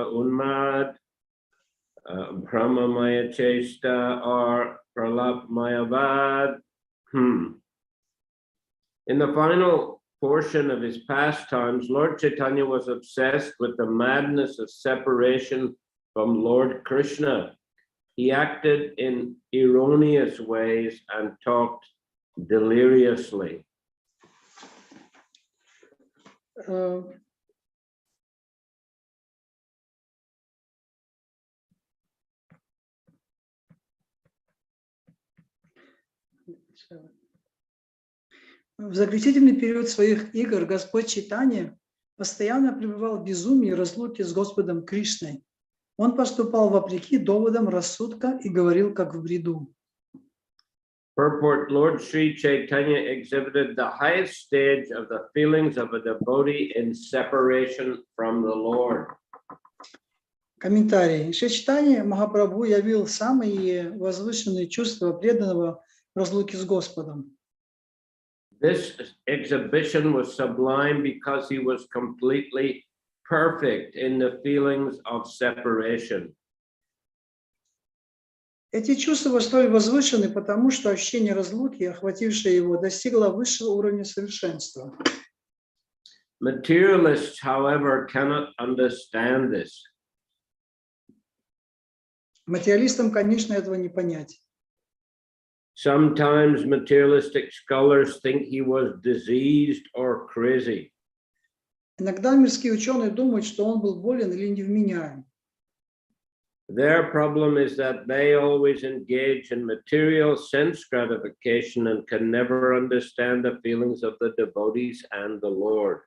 Unmad, Brahmamaya Chesta, or Pralap Mayavad. In the final portion of his pastimes, Lord Chaitanya was obsessed with the madness of separation from Lord Krishna. He acted in erroneous ways and talked deliriously. В заключительный период своих игр Господь Чайтанья постоянно пребывал в безумии разлуки с Господом Кришной. Он поступал вопреки доводам рассудка и говорил как в бреду. Purport: Lord Sri Chaitanya exhibited the highest stage of the feelings of a devotee in separation from the Lord. Комментарий. Шри Чайтанья Махапрабху явил самые возвышенные чувства преданного в разлуке с Господом. This exhibition was sublime because he was completely perfect in the feelings of separation. Эти чувства столь возвышены, потому что ощущение разлуки, охватившее его, достигло высшего уровня совершенства. Materialists, however, cannot understand this. Материалистам, конечно, этого не понять. Sometimes materialistic scholars think he was diseased or crazy. Иногда мирские ученые думают, что он был болен или невменяем. Their problem is that they always engage in material sense gratification and can never understand the feelings of the devotees and the Lord.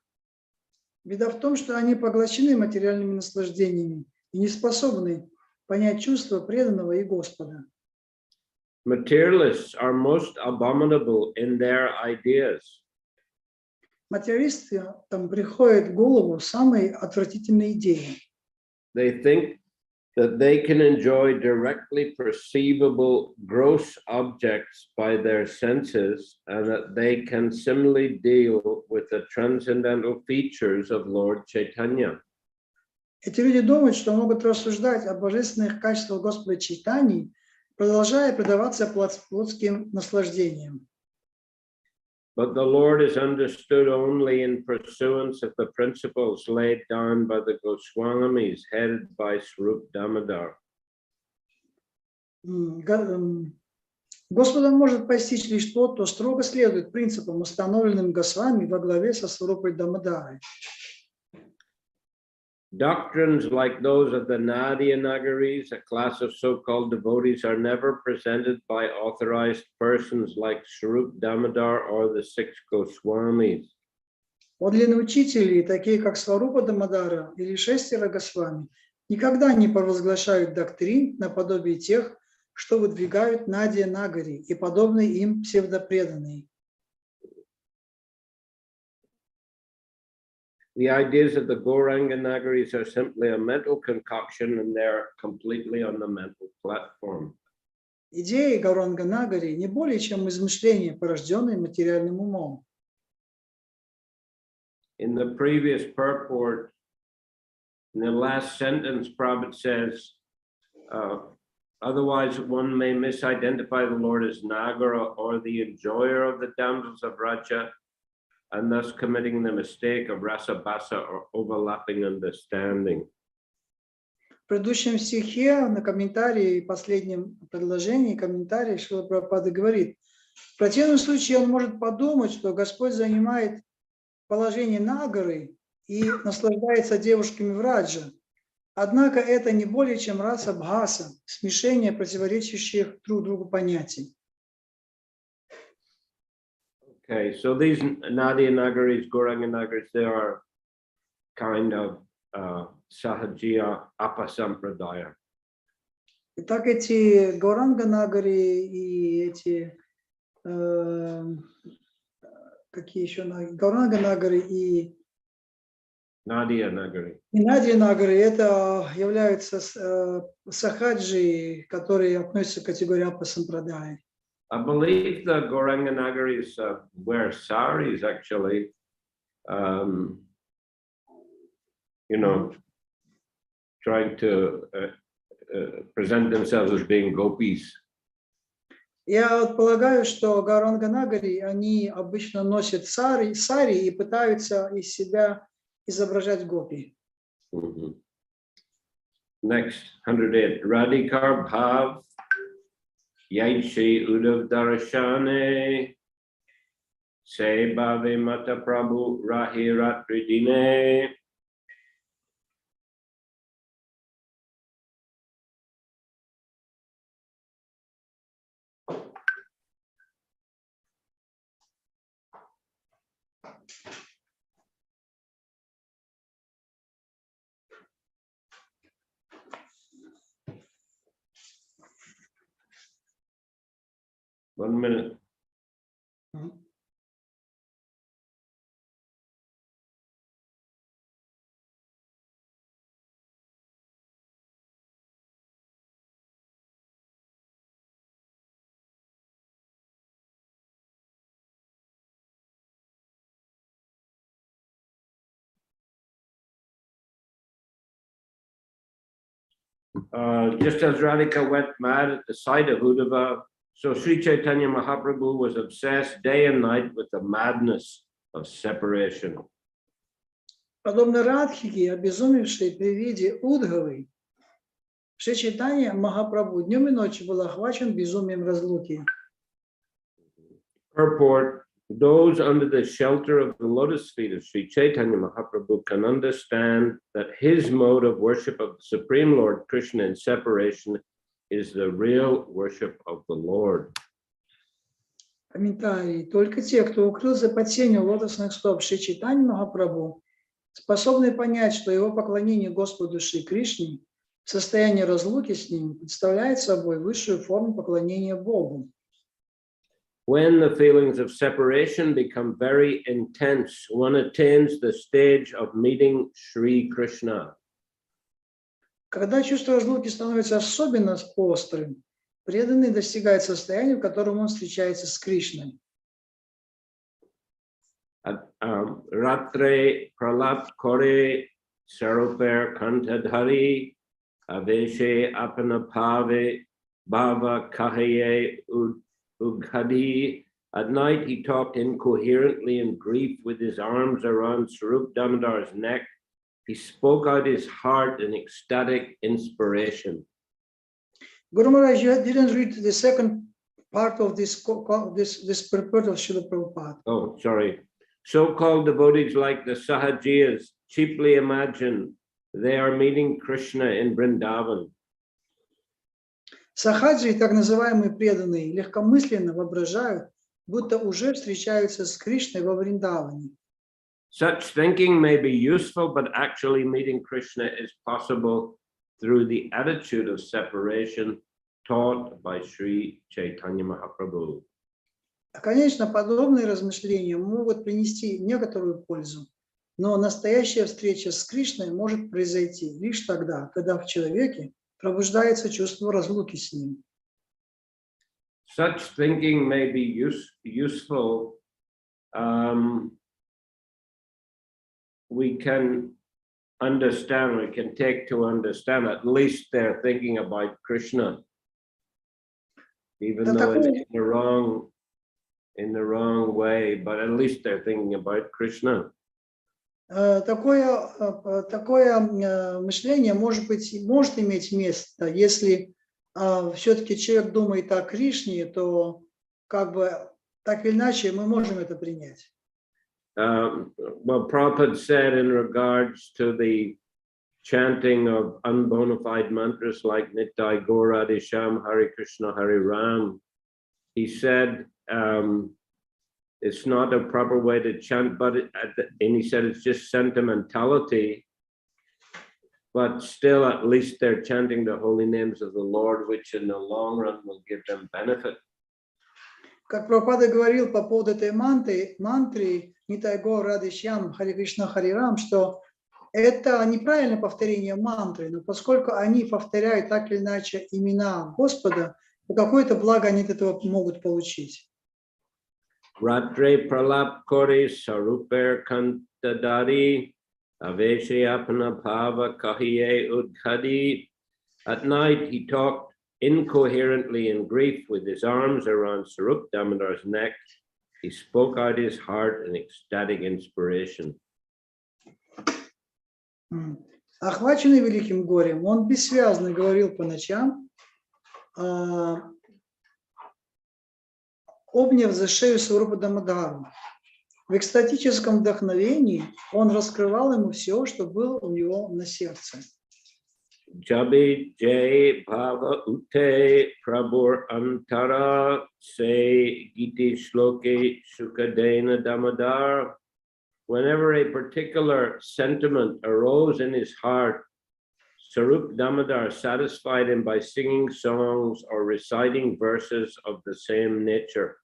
Беда в том, что они поглощены материальными наслаждениями и не способны понять чувства преданного и Господа. Materialists are most abominable in their ideas. Материалисты там приходят в голову самые отвратительные идеи. They think that they can enjoy directly perceivable gross objects by their senses and that they can similarly deal with the transcendental features of Lord Chaitanya. Эти люди думают, что могут рассуждать о божественных качествах Господа Чайтаньи, продолжая предаваться плотским наслаждениям. But the Lord is understood only in pursuance of the principles laid down by the Goswamis, headed by Swarup Damodar. Господа может постичь лишь тот, кто строго следует принципам, установленным Госвами во главе со Сварупой Дамодарой. Doctrines like those of the Nadia Nagaris, a class of so-called devotees, are never presented by authorized persons like Swarup Damodar or the six Goswamis. Подлинные учители, такие как Сварупа Дамодара или шестеро Госвами, никогда не провозглашают доктрин наподобие тех, что выдвигают Надия Нагари и подобные им псевдопреданные. The ideas of the Gauranga Nagaris are simply a mental concoction and they're completely on the mental platform. Идеи Гауранга Нагари не более чем измышления, порожденные материальным умом. In the previous purport, in the last sentence, Prabhupada says, otherwise one may misidentify the Lord as Nagara or the enjoyer of the damsels of Raja, and thus committing the mistake of rasa basa or overlapping understanding. В предыдущем стихе на комментарии, последнем предложении комментария Шрила Прабхупады говорит: в противном случае он может подумать, что Господь занимает положение Нагары и наслаждается девушками в Раджа. Однако это не более чем раса бхаса, смешение противоречащих друг другу понятий. Okay, so these Nadia Nagaris, Gauranga Nagaris, they are kind of Sahajiya Apasampradaya. Итак, эти Гауранга Нагари и эти какие еще Гауранга Нагари и Nadia Nagari. Надия Нагари это являются сахаджи, которые относятся к категории Апасампрадай. I believe the Gauranga Nagaris wear saris actually. You know, trying to present themselves as being gopis. Я вот полагаю, что Гауранганагари, они обычно носят сари и пытаются из себя изображать гопи. Next, 108. Radhikar Bhav Yaitshi Udav Darashane Se Bhave Mata Prabhu Rahi Ratri Dine. One minute. Just as Radhika went mad at the sight of Uddhava, so Sri Chaitanya Mahaprabhu was obsessed day and night with the madness of separation. Подобно Радхике, обезумевшей при виде Удхавы, Шри Чайтанья Махапрабху днем и ночью был охвачен безумием разлуки. Purport: those under the shelter of the lotus feet of Sri Chaitanya Mahaprabhu can understand that his mode of worship of the Supreme Lord Krishna in separation is the real worship of the Lord. Комментарий. Только те, кто укрылся под тенью лотосных стоп Шри Чайтаньи Махапрабху, способны понять, что его поклонение Господу Шри Кришне в состоянии разлуки с ним представляет собой высшую форму поклонения Богу. When the feelings of separation become very intense, one attains the stage of meeting Sri Krishna. Когда чувство разлуки становится особенно острым, преданный достигает состояния, в котором он встречается с Кришной. Ratre pralap kore saroper kantadhari aveshe apanapave bhava kahaye ughadi. At night he talked incoherently in grief with his arms around Sarup Damodar's neck. He spoke out his heart in ecstatic inspiration. Guru Maharaj, you didn't read the second part of this purport of Srila Prabhupada. Oh, sorry. So-called devotees like the Sahajiyas cheaply imagine they are meeting Krishna in Vrindavan. Сахаджи, так называемые преданные, легкомысленно воображают, будто уже встречаются с Кришной во Вриндаване. Such thinking may be useful, but actually meeting Krishna is possible through the attitude of separation taught by Sri Chaitanya Mahaprabhu. Конечно, подобные размышления могут принести некоторую пользу, но настоящая встреча с Кришной может произойти лишь тогда, когда в человеке пробуждается чувство разлуки с ним. Such thinking may be useful. We can understand, we can take to understand, at least they're thinking about Krishna, even though in the wrong way, but at least they're thinking about Krishna. Такое мышление может иметь место, если все-таки человек думает о Кришне, то как бы так или иначе мы можем это принять. Well, Prabhupada said in regards to the chanting of unbona fide mantras like Nitai Gaur Radhe Shyam, Hare Krishna, Hare Ram, he said it's not a proper way to chant, but and he said it's just sentimentality, but still at least they're chanting the holy names of the Lord, which in the long run will give them benefit. Как Прабхупада говорил по поводу этой мантры Нитай Гаур Радhe Шьям, Харе Кришна, Харе Рам, что это неправильное повторение мантры, но поскольку они повторяют так или иначе имена Господа, то какое-то благо они от этого могут получить. Ratre pralap kore saruper kantadari Aveshayapana Bhava Kahiye Udhadi. At night he talked incoherently in grief with his arms around Sarup Damodar's neck. He spoke out his heart in ecstatic inspiration. Охваченный великим горем, он бессвязно говорил по ночам, обняв за шею Сварупа Дамодару. В экстатическом вдохновении он раскрывал ему все, что было у него на сердце. Jabi Jay Bhava Ute Prabhur Antara Se Giti Shloke Shukadena Damadar. Whenever a particular sentiment arose in his heart, Sarup Damodar satisfied him by singing songs or reciting verses of the same nature.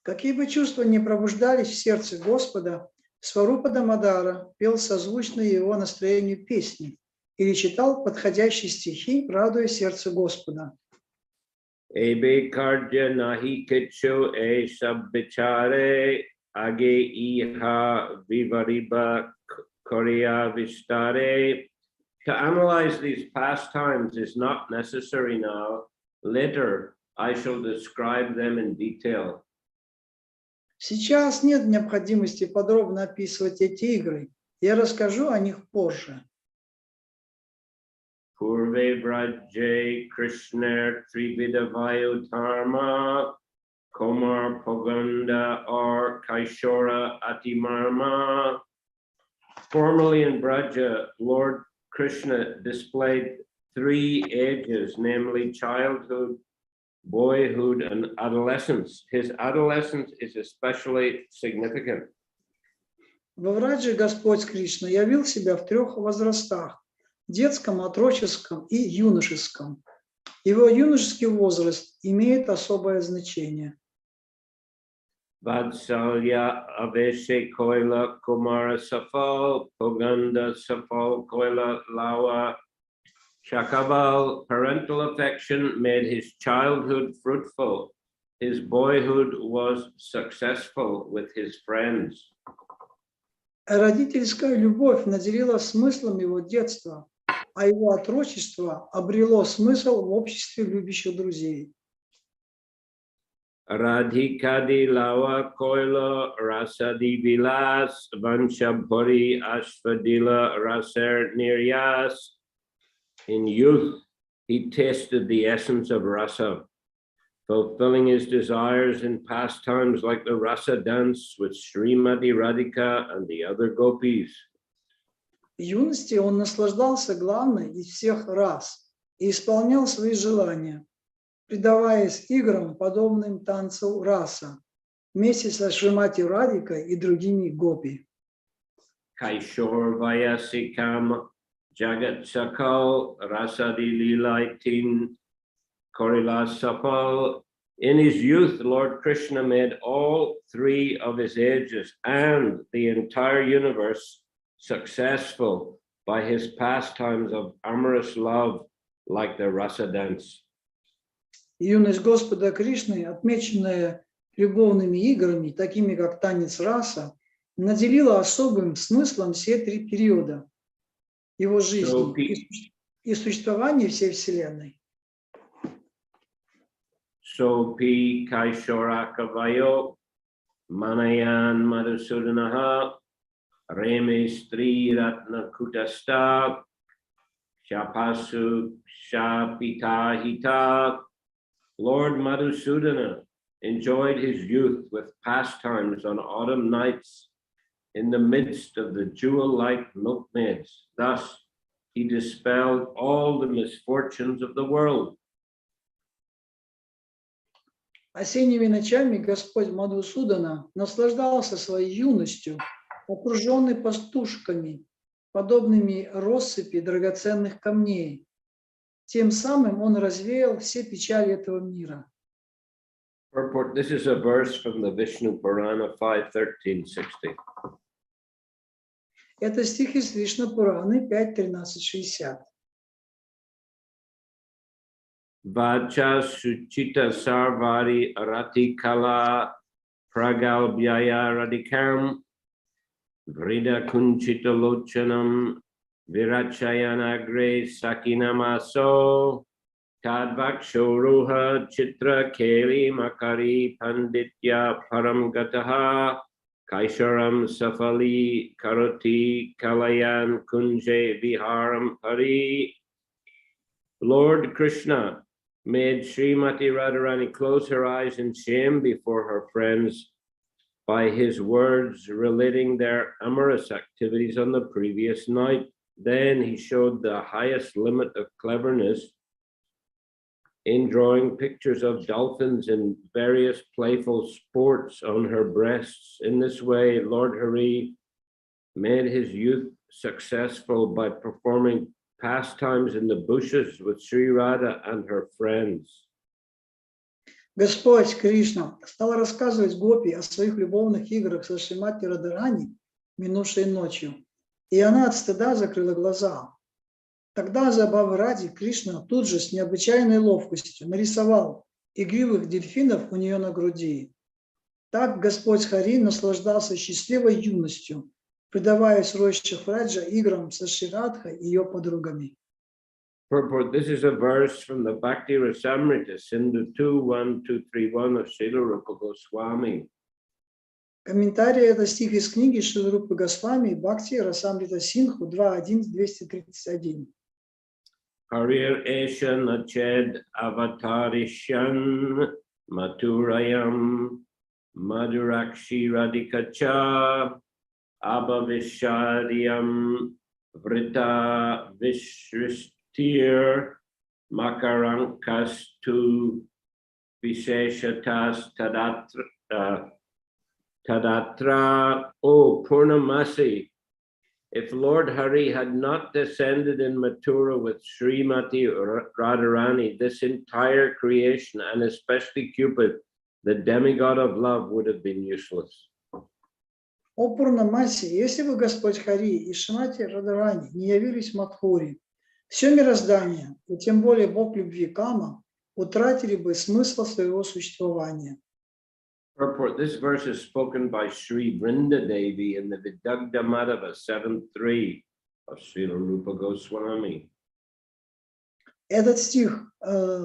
Какие бы чувства ни пробуждались в сердце Господа, Сварупа Дамодара пел созвучные его настроению песни или читал подходящие стихи, радуя сердце Господа. Ebe Kardya Nahi Kichu E Sabbichare Age Iha Vivariba Korea Vistare. To analyze these pastimes is not necessary now. Later, I shall describe them in detail. Сейчас нет необходимости подробно описывать эти игры. Я расскажу о них позже. Purve Brajay Krishna Trividavayu Dharma Komar Poganda or Kaishora Atimarma. Formerly in Braja, Lord Krishna displayed three ages, namely childhood, boyhood, and adolescence. His adolescence is especially significant. Во Врадже Господь Кришна явил себя в трех возрастах: детском, отроческом и юношеском. Его юношеский возраст имеет особое значение. Vatsalya Aveshe Koila Kumara Safal Poganda Safal Koila Lawa Shakaval. Parental affection made his childhood fruitful. His boyhood was successful with his friends. Родительская любовь наделила смыслом его детства, а его отрочество обрело смысл в обществе любящих друзей. Radhikadi Lawa Koila Rasadi Vilas Vanshabhari Ashvadila Raser Niryas. In youth, he tasted the essence of rasa, fulfilling his desires in pastimes like the rasa dance with Srimati Radhika and the other gopis. В юности он наслаждался главной из всех рас и исполнял свои желания, предаваясь играм, подобным танцу раса, вместе со Шримати Радикой и другими гопи. Kaishor Vayasikam Jagat Sakal Rasadi Lilaitin Korila Sapal. In his youth, Lord Krishna made all three of his ages and the entire universe successful by his pastimes of amorous love, like the rasa dance. Юность Господа Кришны, отмеченная любовными играми, такими как танец раса, наделила особым смыслом все три периода его жизни и существования всей Вселенной. Sopi Kaishoraka Manayan Madhusudanaha Reme Stri Ratna Kutasta Shapasu Shapita Hita. Lord Madhusudana enjoyed his youth with pastimes on autumn nights in the midst of the jewel-like milkmaids. Thus, he dispelled all the misfortunes of the world. Осенними ночами Господь Мадхусудана наслаждался своей юностью, окруженный пастушками, подобными россыпи драгоценных камней. Тем самым он развеял все печали этого мира. This is a verse from the Vishnu Purana 5.13.60. Это стих из Вишну Пураны 5.13.60. Vacha Suchita Sarvari Rati Kala Pragalbyaya Radikam. Vrida kunchita lochanam virachayanagre sakinamaso tadvakshoruha chitra keli makari panditya param gataha kaisharam safali karoti kalayan kunje viharam hari. Lord Krishna made Srimati Radharani close her eyes in shame before her friends by his words relating their amorous activities on the previous night. Then he showed the highest limit of cleverness in drawing pictures of dolphins in various playful sports on her breasts. In this way, Lord Hari made his youth successful by performing pastimes in the bushes with Sri Radha and her friends. Господь Кришна стал рассказывать гопи о своих любовных играх со Шримати Радхарани минувшей ночью, и она от стыда закрыла глаза. Тогда, забавы ради, Кришна тут же с необычайной ловкостью нарисовал игривых дельфинов у нее на груди. Так Господь Хари наслаждался счастливой юностью, предаваясь рощах Раджа играм со Шри Радхой и ее подругами. Purport, this is a verse from the Bhakti Rasamrita, Sindhu 2.1.2.3.1 of Srila Rupa Goswami. Комментарий – это стих из книги Шрилы Рупы Госвами Бхакти Расамрита Синдху 2.1.231. Harir Eshan Ached Avatarishan Maturayam Madurakshi Radikacha Abhavisharyam Vrita Vishristir Makarankas tu Visheshatas Tadatra. O Purnamasi, if Lord Hari had not descended in Mathura with Srimati Radharani, this entire creation, and especially Cupid, the demigod of love, would have been useless. О Пурнамаси, если бы Господь Хари и Шримати Радхарани не явились в Мадхуре, все мироздание, и тем более Бог любви Кама, утратили бы смысл своего существования. Purport, this verse is spoken by Sri Vrinda Devi in the Vidagdha Madhava 7.3 of Srila Rupa Goswami. Этот стих,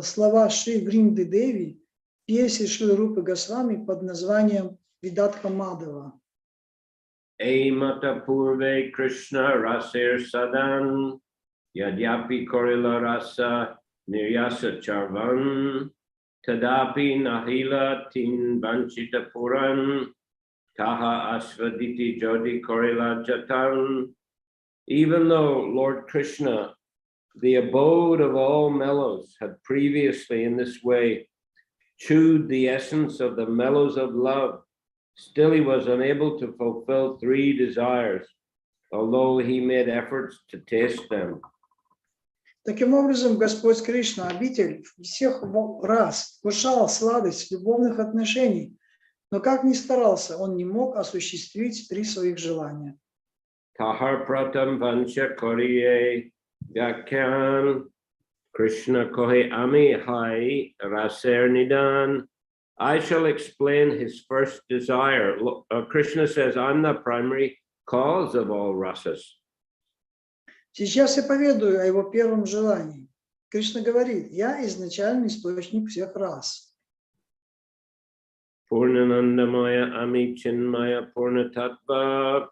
слова Шри Вринды Деви, песни Шрилы Рупы Госвами под названием Видатха Мадхава. Mata Purve Krishna Rasir Sadan Yadyapi Korila Rasa Niryasa Charvan Tadapi Nahila Tin Vanchita Puran Taha Asvaditi Jodi Korila Jatan. Even though Lord Krishna, the abode of all mellows, had previously in this way chewed the essence of the mellows of love, still he was unable to fulfill three desires, although he made efforts to taste them. Таким образом, Господь Кришна, обитель, всех раз вкушал сладость любовных отношений, но как ни старался, он не мог осуществить три своих желания. Tahar pratam vancha koriye vyakyan Krishna kohe ami hai raser nidan. I shall explain his first desire. Krishna says, I'm the primary cause of all rasas. Сейчас я поведаю о его первом желании. Кришна говорит, я изначальный источник всех рас. Purnanandamaya ami chinmaya purnatattva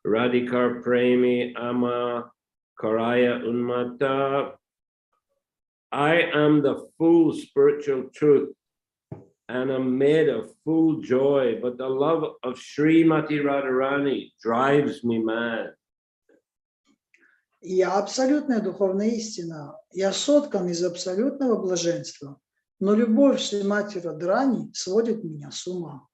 radikar premi ama karaya unmata. I am the full spiritual truth and am made of full joy, but the love of Srimati Radharani drives me mad. Я абсолютная духовная истина. Я соткан из абсолютного блаженства, но любовь Шримати Радхарани сводит меня с ума.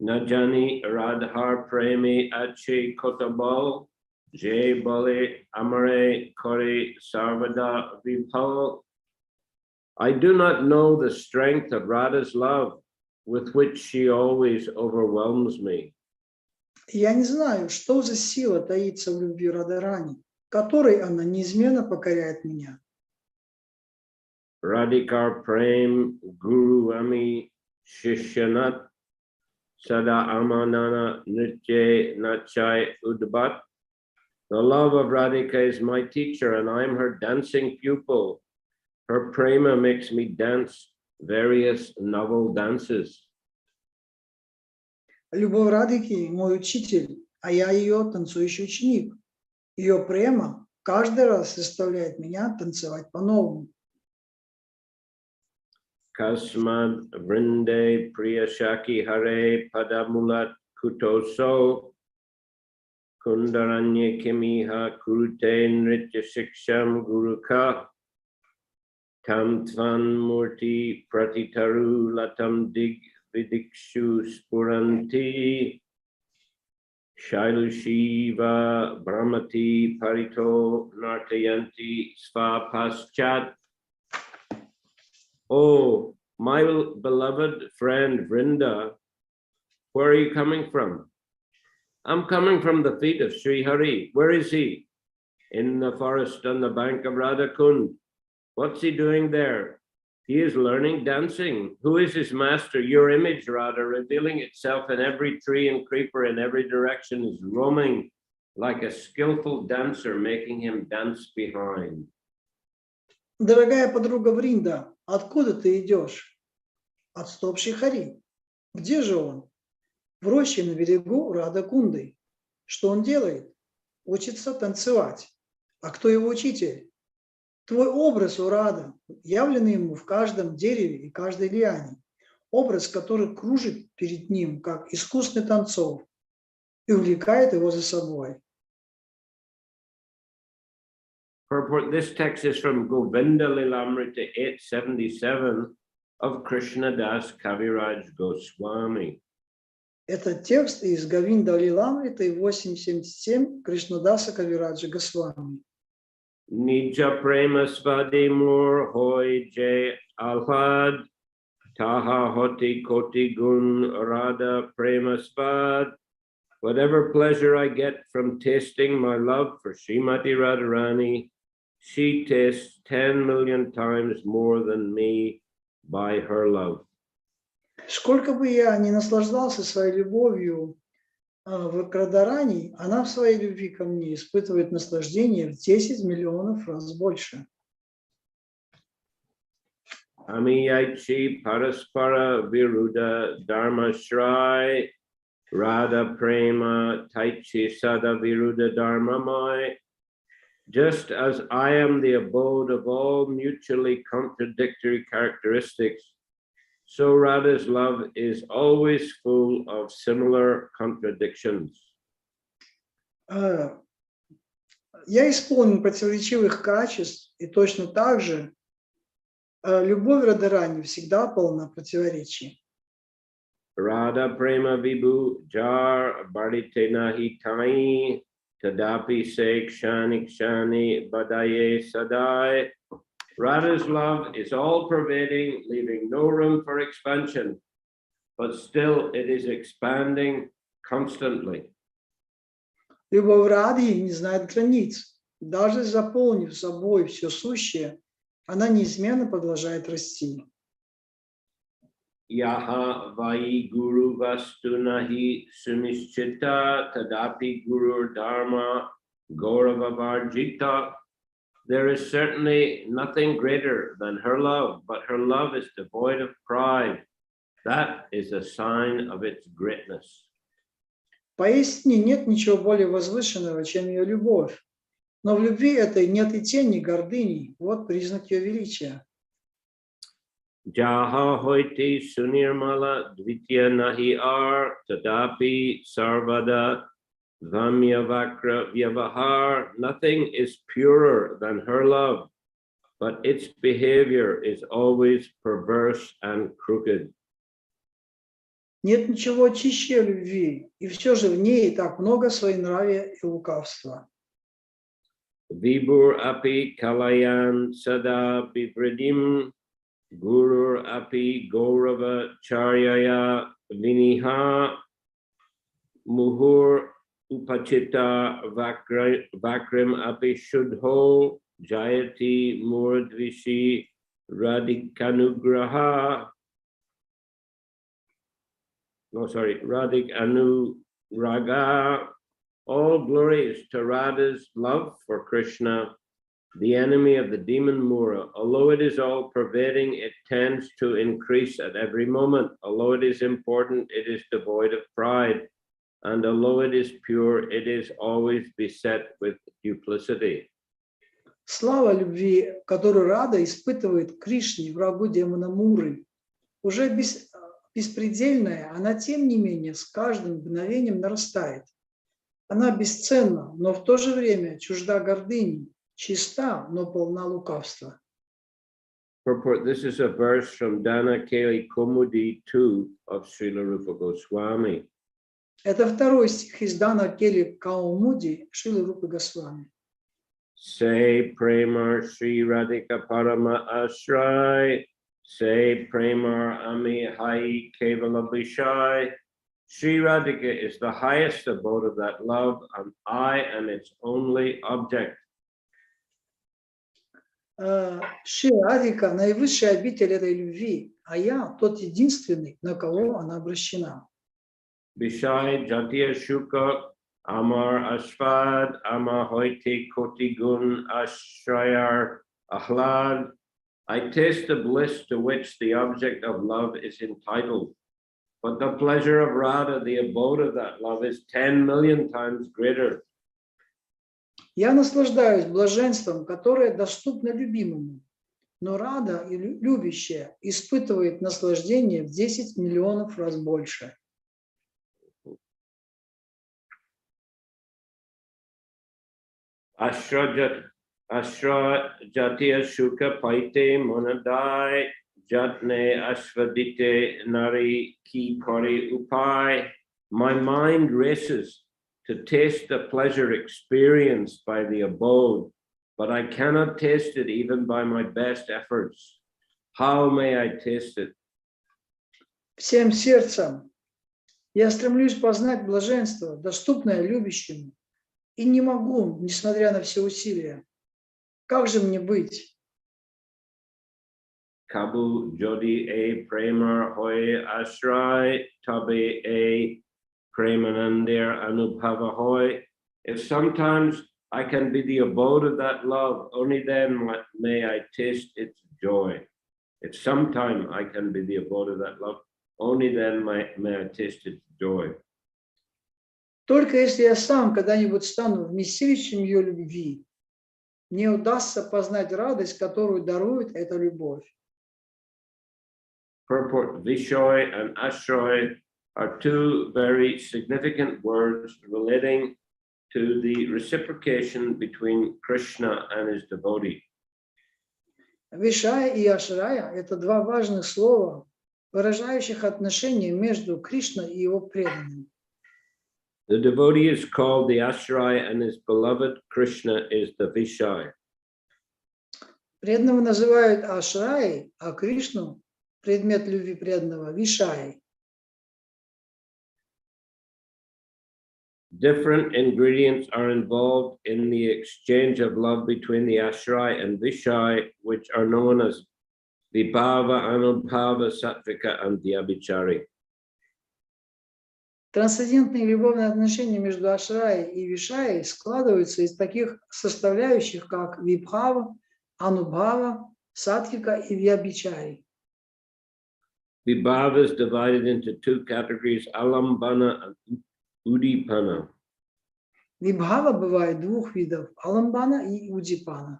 Najani Radhar Premi Achi Kotabal Jay Bale Amare Kori Sarvada Vipal. I do not know the strength of Radha's love with which she always overwhelms me. Я не знаю, что за сила таится в любви Радхарани, которой она неизменно покоряет меня. Radhikar Prem Guru Ami Shishyanat Sada Amanana Nritye Nachai Udbat. The love of Radhika is my teacher, and I am her dancing pupil. Her prema makes me dance various novel dances. Любовь Радхики мой учитель, а я ее танцующий ученик. Ее према каждый раз заставляет меня танцевать по-новому. Kasmad Vrinde Priyashaki Hare Padamulat Kutoso Kundaranya Kimiha Kurute Nritya Shiksham Guruka Tam Tvan Murti Pratitaru Latam Dig Vidikshu Spuranti Shailushiva Brahmati Parito Nartayanti Svapaschat. Oh, my beloved friend Vrinda, where are you coming from? I'm coming from the feet of Sri Hari. Where is he? In the forest on the bank of Radhakund. What's he doing there? He is learning dancing. Who is his master? Your image, Radha, revealing itself in every tree and creeper in every direction, is roaming like a skillful dancer, making him dance behind. Дорогая подруга Вринда, откуда ты идешь? От стоп Шри. Где же он? В роще на берегу Радha-кунды. Что он делает? Учится танцевать. А кто его учитель? Твой образ у Рады, явленный ему в каждом дереве и каждой лиане. Образ, который кружит перед ним, как искусный танцор, и увлекает его за собой. This text is from Govinda Lilamrita 877 of Krishnadas Kaviraj Goswami. Это текст из Говинда Лиламриты 877 Кришнадаса Кавираджа Госвами. Nija prema svadi mur hoy jay alhad taha hoti koti gun radha prema svad. Whatever pleasure I get from tasting my love for Srimati Radharani, she tastes 10 million times more than me by her love. Сколько бы я ни наслаждался своей любовью в Радхарани, она в своей любви ко мне испытывает наслаждение в 10 миллионов раз больше. Amiyaichi Paraspara Viruddha Dharma Shrai Radha Prema Taichi Sada Viruddha Dharma Mai. Just as I am the abode of all mutually contradictory characteristics, so Radha's love is always full of similar contradictions. Я исполнен противоречивых качеств, и точно так же любовь Радхарани всегда полна противоречий. Radha Prema Vibhu Jar Bharite Nahi Tai Tadapi Se Kshani Kshani Badaye Sadai. Radha's love is all-pervading, leaving no room for expansion, but still it is expanding constantly. Любовь Радхи не знает границ. Даже заполнив собой все сущее, она неизменно продолжает расти. Yaha vai guru vastu nahi sunischita tadapi guru dharma gaurava varjita. There is certainly nothing greater than her love, but her love is devoid of pride. That is a sign of its greatness. Поистине нет ничего более возвышенного, чем ее любовь. Но в любви этой нет и тени гордыни. Вот признак ее величия. Jaha hoiti sunirmala dvitya nahi ar tadapi sarvada vamyavakra vyavahar. Nothing is purer than her love, but its behavior is always perverse and crooked. Нет ничего чище любви, и все же в ней так много своенравия и лукавства. Vibur api kalayan sada bivridim gurur api gaurava charyaya viniha muhur upachita vakrim api shudho jayati murdvishi radhikanugraha. Radhik Anuraga. All glory is to Radha's love for Krishna, the enemy of the demon Mura. Although it is all pervading, it tends to increase at every moment. Although it is important, it is devoid of pride. And although it is pure, it is always beset with duplicity. Слава любви, которую Рада испытывает к Кришне, врагу демона Муры, уже беспредельная, она тем не менее с каждым мгновением нарастает. Она бесценна, но в то же время чужда гордыни, чиста, но полна лукавства. Purport, this is a verse from Dana Keli Kumudi 2 of Srila Rupa Goswami. Это второй стих из Дана Кели Каумуди Шрилы Рупы Госвами. Say Premar Sri Radhika Parama Ashray. Say Premar Ami Hai Kevala Vishai. Sri Radhika is the highest abode of that love, and I am its only object. Шри Радхика — наивысшая обитель этой любви, а я тот единственный, на кого она обращена. Vishai Jatiya Shuka Amar Ashvad Amar Hoiti Koti Gun Ashrayar Ahlad. I taste the bliss to which the object of love is entitled, but the pleasure of Radha, the abode of that love, is 10 million times greater. Я наслаждаюсь блаженством, которое доступно любимому, но Рада, любящая, испытывает наслаждение в 10 миллионов раз больше. Ashra Jatiya Shuka Paite Monadai Jatne Ashvadite Nari Ki Kori Upai. My mind races to taste the pleasure experienced by the abode, but I cannot taste it even by my best efforts. How may I taste it? Всем сердцем я стремлюсь познать блаженство, доступное любящему, и не могу, несмотря на все усилия. Как же мне быть? Kabu Jodi A Premar Hoy Ashray Tabe A Premanandir Anubhava Hoy. If sometimes I can be the abode of that love, only then may I taste its joy. If sometime I can be the abode of that love, only then may I taste its joy. Только если я сам когда-нибудь стану вместилищем ее любви, мне удастся познать радость, которую дарует эта любовь. Purport: Vishoy and Ashroy are two very significant words relating to the reciprocation between Krishna and his devotee. Вишая и Ашрая — это два важных слова, выражающих отношения между Кришной и его преданными. The devotee is called the Ashray and his beloved Krishna is the Vishay. Преданного называют Ашрай, а Кришну, предмет любви преданного, Вишай. Different ingredients are involved in the exchange of love between the Ashray and Vishay, which are known as Vibhava, Anubhava, Sattvika, and Vyabhichari. Трансцендентные любовные отношения между Ашрай и Вишай складываются из таких составляющих, как Вибхава, Анубхава, Саттвика и Vyabhichari. Vibhava is divided into two categories, Alambana and Udipana. Вибхава бывает двух видов – Аламбана и Удипана.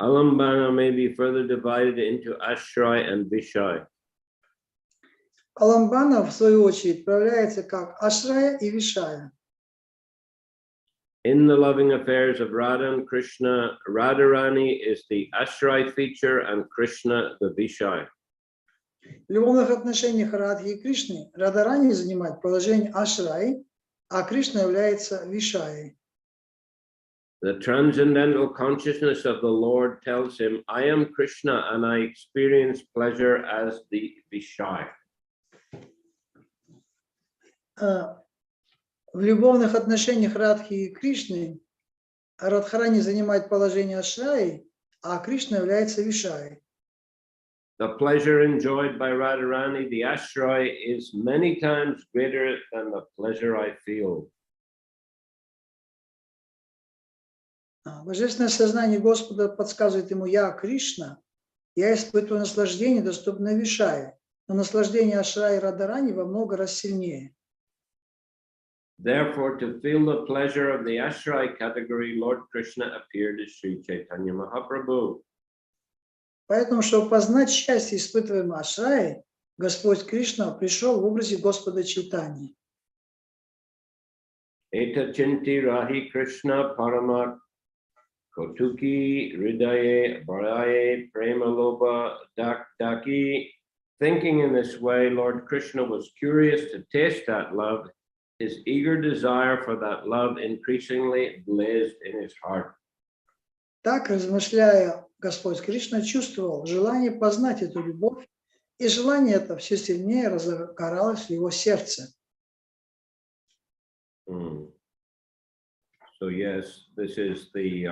Alambana may be further divided into Ashray and Vishay. Аламбана, в свою очередь, проявляется как Ашрая и Вишая. In the loving affairs of Radha and Krishna, Radharani is the Ashray feature and Krishna the Vishay. В любовных отношениях Радхи и Кришны Радharani занимает положение Ашрай, а Кришна является Вишаей. The transcendental consciousness of the Lord tells him, I am Krishna and I experience pleasure as the Vishay. В любовных отношениях Радхи и Кришны Радхарани занимает положение Ашраи, а Кришна является Вишаей. the pleasure enjoyed by Radharani, the ashray, is many times greater than the pleasure I feel. Божественное сознание Господа подсказывает ему: я Кришна, я испытываю наслаждение, доступное Вишае, но наслаждение Ашрай и Радharani во много раз сильнее. Therefore, to feel the pleasure of the ashray category, Lord Krishna appeared as Sri Chaitanya Mahaprabhu. Поэтому, чтобы познать счастье, испытываемое Ашрай, Господь Кришна пришел в образе Господа Чайтаньи. Eta chinti rahi Krishna paramat kotuki hridaye baraye prema loba daki. Thinking in this way, Lord Krishna was curious to taste that love. His eager desire for that love increasingly blazed in his heart. Так, размышляя, Господь Кришна чувствовал желание познать эту любовь, и желание это все сильнее разгоралось в его сердце. So yes, this is the,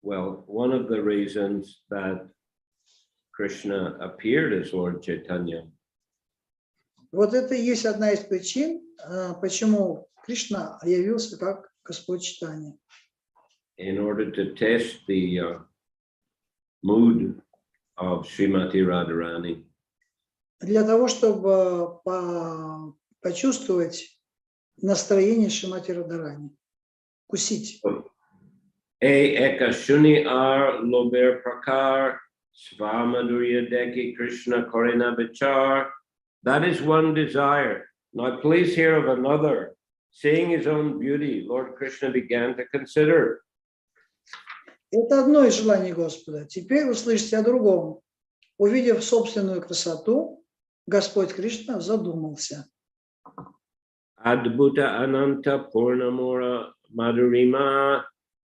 one of the reasons that Krishna appeared as Lord Chaitanya. Вот это и есть одна из причин, почему Кришна явился как Господь Чайтанья. In order to test the mood of Srimati Radharani. Для того, чтобы почувствовать настроение Шримати Радharani, вкусить. Eka shuni ar lober prakar svamadurya deki Krishna korina vichar. That is one desire. Now please hear of another. Seeing his own beauty, Lord Krishna began to consider. Это одно из желаний Господа. Теперь вы слышите о другом. Увидев собственную красоту, Господь Кришна задумался. Adbhuta ananta purnamura madhurima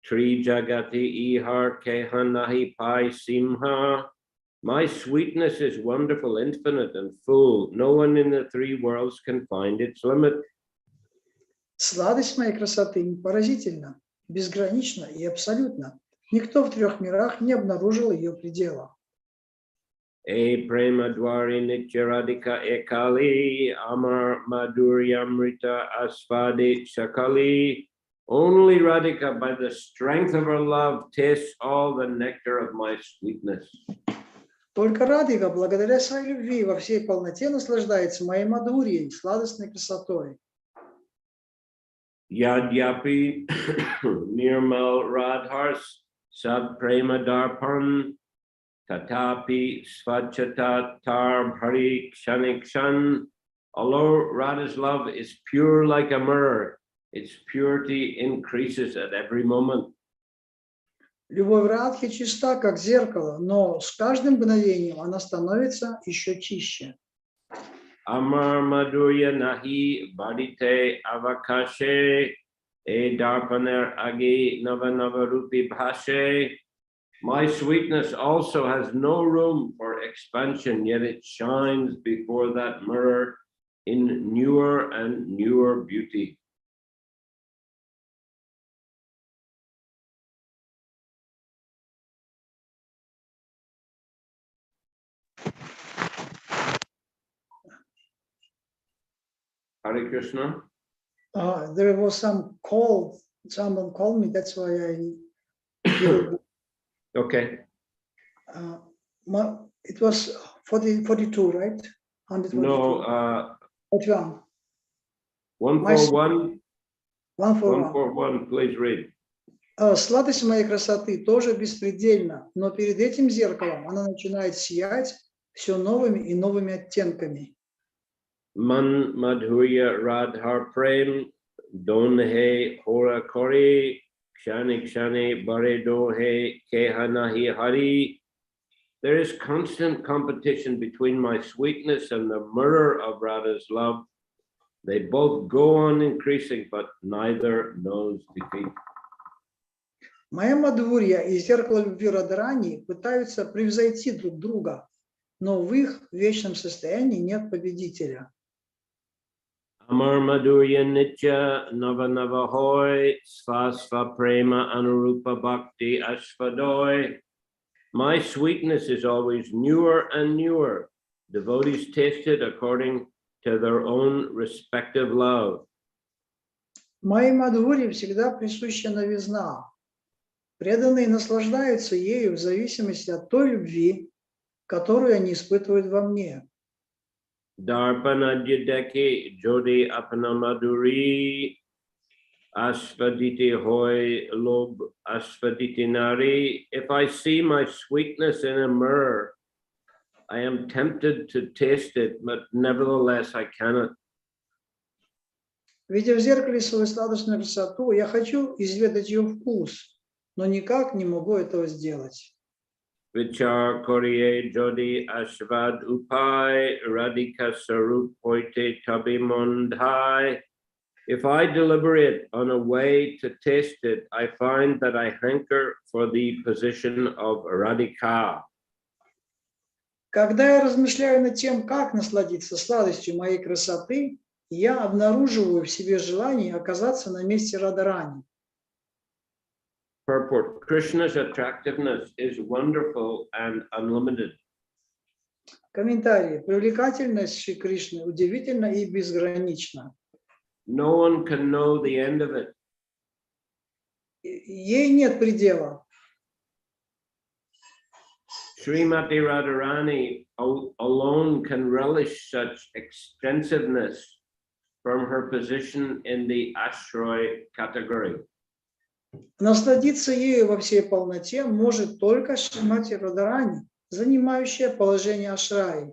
tri jagati ihar kehanahi pai simha. My sweetness is wonderful, infinite, and full. No one in the three worlds can find its limit. Сладость моей красоты поразительна, безгранична и абсолютна. Никто в трех мирах не обнаружил ее предела. E prema dwari nityaradika ekali amar madhuryamrita asvadi shakali. Only Radhika, by the strength of her love, tastes all the nectar of my sweetness. Только Радхика, благодаря своей любви, во всей полноте наслаждается моей мадхурьей, сладостной красотой. Yadyapi nirmal radhars sad prema darpan tatapi svachata tar bhari kshanik. Although Radha's love is pure like a mirror, its purity increases at every moment. Любовь Радхи чиста, как зеркало, но с каждым мгновением она становится еще чище. Amar madhurya nahi badite avakashe e darpaner agi nava bhashe. My sweetness also has no room for expansion, yet it shines before that mirror in newer and newer beauty. Hare Krishna. There was some call. Someone called me. That's why I. Okay. It was 42, right? 142. No. 41. 141. 141. 141. Please read. Сладость моей красоты тоже беспредельна, но перед этим зеркалом она начинает сиять все новыми и новыми оттенками. Man madhurya radhar prem donhe hora kori kshani bare dohe kehanahi hari. There is constant competition between my sweetness and the mirror of Radha's love. They both go on increasing, but neither knows defeat. Моя мадхурья и зеркало любви Радхарани пытаются превзойти друг друга, но в их вечном состоянии нет победителя. Amar madhurya nitya nava hoy svasva prema anurupa bhakti ashvadoy. My sweetness is always newer and newer. Devotees taste it according to their own respective love. Моей Мадхури всегда присуща новизна. Преданные наслаждаются ею в зависимости от той любви, которую они испытывают во мне. Darpana jideki jodi apana madhuri asvaditi hoy lob asvaditi nari. If I see my sweetness in a mirror, I am tempted to taste it, but nevertheless I cannot. Видя в зеркале свою сладостную красоту, я хочу изведать ее вкус, но никак не могу этого сделать. Vichar koriye jodi ashvad upai radhika sarup hoite tabimondhai. If I deliberate on a way to taste it, I find that I hanker for the position of Radhika. Когда я размышляю над тем, как насладиться сладостью моей красоты, я обнаруживаю в себе желание оказаться на месте Радарани. Purport: Krishna's attractiveness is wonderful and unlimited. Комментарий. Привлекательность Шри Кришны удивительна и безгранична. No one can know the end of it. Ей нет предела. Srimati Radharani alone can relish such extensiveness from her position in the Ashray category. Насладиться ею во всей полноте может только Шримати Радарани, занимающая положение Ашраи.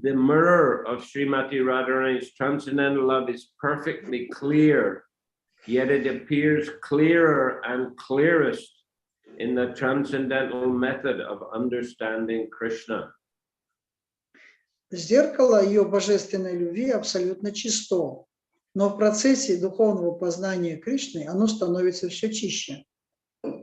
The mirror of Srimati Radharani's transcendental love is perfectly clear, yet it appears clearer and clearest in the transcendental method of understanding Krishna. Зеркало ее божественной любви абсолютно чисто, но в процессе духовного познания Кришны оно становится все чище.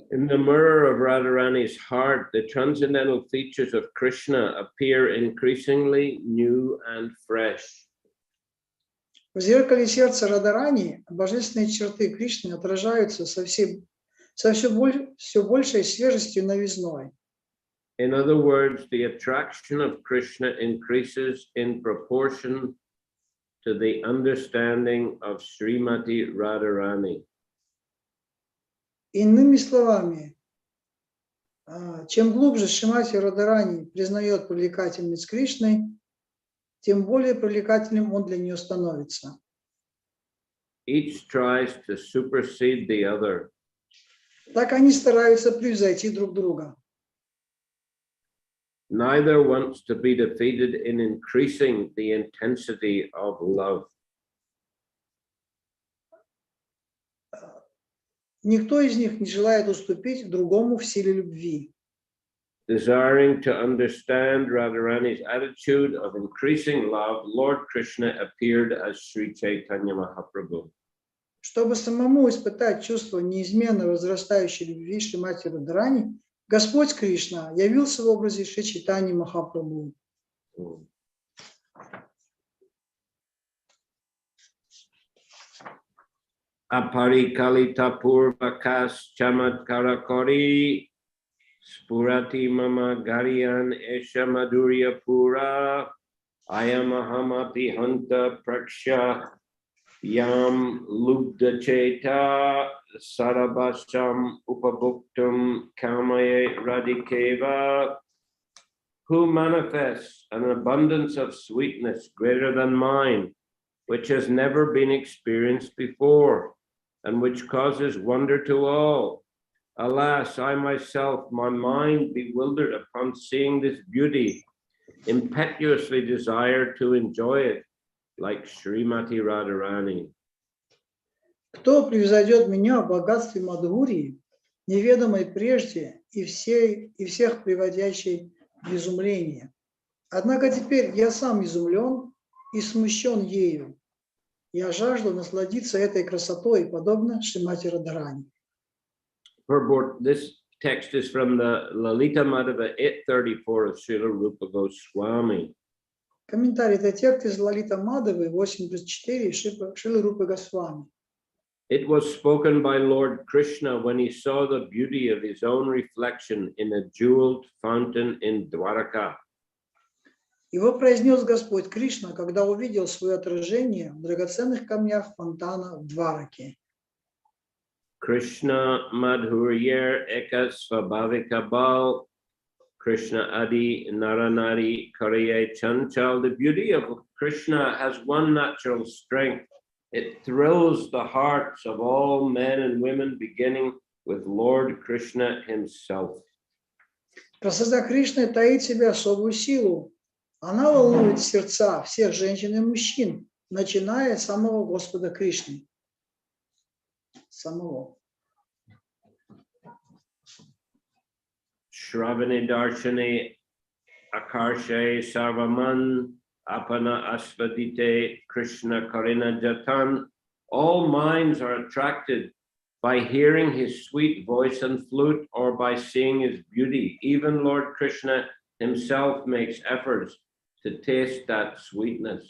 In the mirror of Radharani's heart, the transcendental features of Krishna appear increasingly new and fresh. В зеркале сердца Радарани божественные черты Кришны отражаются со все большей свежестью и новизной. In other words, the attraction of Krishna increases in proportion to the understanding of Srimati Radharani. Иными словами, чем глубже Шримати Радарани признает привлекательность Кришны, тем более привлекательным он для нее становится. Each tries to supersede the other. Так они стараются превзойти друг друга. Neither wants to be defeated in increasing the intensity of love. Никто из них не желает уступить другому в силе любви. Desiring to understand Radharani's attitude of increasing love, Lord Krishna appeared as Sri Chaitanya Mahaprabhu. Чтобы самому испытать чувство неизменно возрастающей любви Шримати Радарани, Господь Кришна явился в образе Шри Чайтаньи Махапрабху. Aparikalita purvakas chamatkara kori spurati mama gariyan esha madhurya pura ayamahamati hanta praksha yam lubda cheta sarabasham upabhuktum kamaye radikeva, who manifests an abundance of sweetness greater than mine, which has never been experienced before, and which causes wonder to all. Alas, I myself, my mind bewildered upon seeing this beauty, impetuously desire to enjoy it, like Srimati Radharani. Кто превзойдет меня в богатстве Мадхурии, неведомой прежде и всех приводящей в изумление? Однако теперь я сам изумлен и смущен ею. Я жажду насладиться этой красотой, подобно Шримати Радарани. This text is from the Lalita Madhava 834 of Srila Rupa Goswami. Комментарий. Это текст из Лалита Мадхавы 8:34 Шрилы Рупы Госвами. It was spoken by Lord Krishna when he saw the beauty of his own reflection in a jeweled fountain in Dwaraka. Его произнес Господь Кришна, когда увидел свое отражение в драгоценных камнях фонтана в Двараке. Krishna Madhuryer Eka Svabhavika Bal, Krishna Adi Naranari Kariye Chanchal. The beauty of Krishna has one natural strength. It thrills the hearts of all men and women, beginning with Lord Krishna himself. Красота Кришны таит в себе особую силу. Она волнует сердца всех женщин и мужчин, начиная с самого Господа Кришны. Самого. Shravani Darshani Akarshe Sarvaman Apana Asvadite Krishna Karina Jatan. All minds are attracted by hearing his sweet voice and flute or by seeing his beauty. Even Lord Krishna himself makes efforts to taste that sweetness.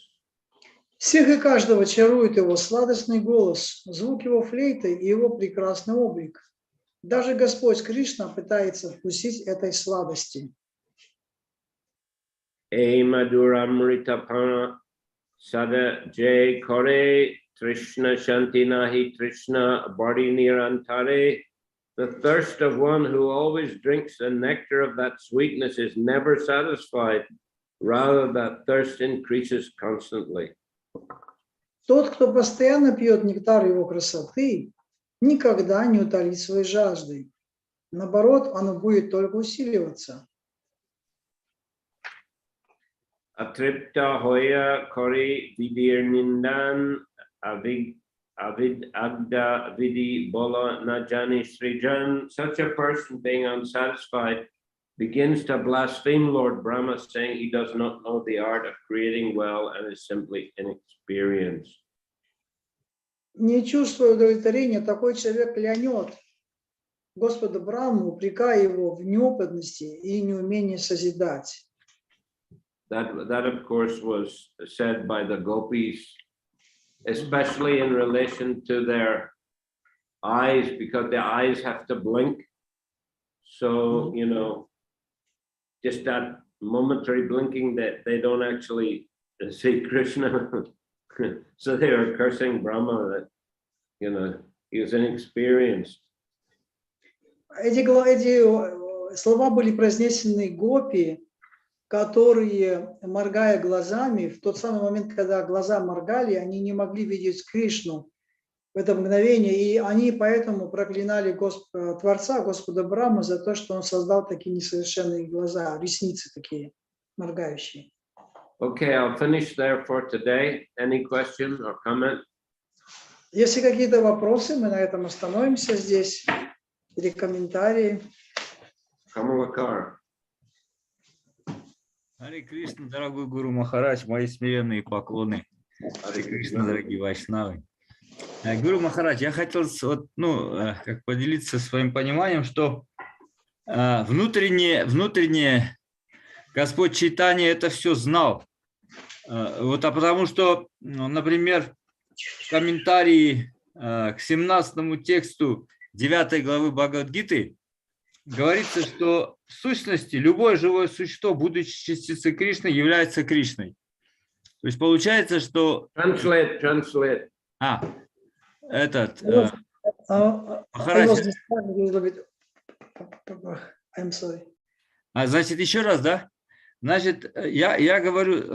Всех и каждого чарует его сладостный голос, звук его флейты и его прекрасный облик. Даже Господь Кришна пытается вкусить этой сладости. E Maduramritapana Sada Jay Kore Trishna Shantinahi Trishna Bari Nirantare. The thirst of one who always drinks the nectar of that sweetness is never satisfied. Rather, that thirst increases constantly. Тот, кто постоянно пьет нектар его красоты, никогда не утолит своей жажды. Наоборот, оно будет только усиливаться. Atripta hoya kori vidir nindan avid agda vidi bola najani srijan. Such a person, being unsatisfied, begins to blaspheme Lord Brahma, saying he does not know the art of creating well and is simply inexperienced. Не чувствуя удовлетворения, такой человек клянет Господа Брахму, упрекая его в неопытности и неумении созидать. That, of course, was said by the gopis, especially in relation to their eyes, because the eyes have to blink. So, you know, just that momentary blinking that they don't actually see Krishna. So they were cursing Brahma that, you know, he was inexperienced. Эти слова были произнесены гопи, которые, моргая глазами, в тот самый момент, когда глаза моргали, они не могли видеть Кришну в это мгновение, и они поэтому проклинали Творца, Господа Брахму, за то, что он создал такие несовершенные глаза, ресницы такие моргающие. Okay, I'll finish there for today. Any question or comment? Если какие-то вопросы, мы на этом остановимся здесь, или комментарии. Камалакар. Харе Кришна, дорогой Гуру Махарадж, мои смиренные поклоны. Харе Кришна, дорогие вайшнавы. Гуру Махарадж, я хотел как поделиться своим пониманием, что внутренне Господь Чайтанья это все знал. Потому что, например, в комментарии к 17 тексту 9 главы Бхагавад-гиты говорится, что в сущности любое живое существо, будучи частицей Кришны, является Кришной. То есть получается, что... Translate. I'm sorry. Значит, еще раз, да? Значит, я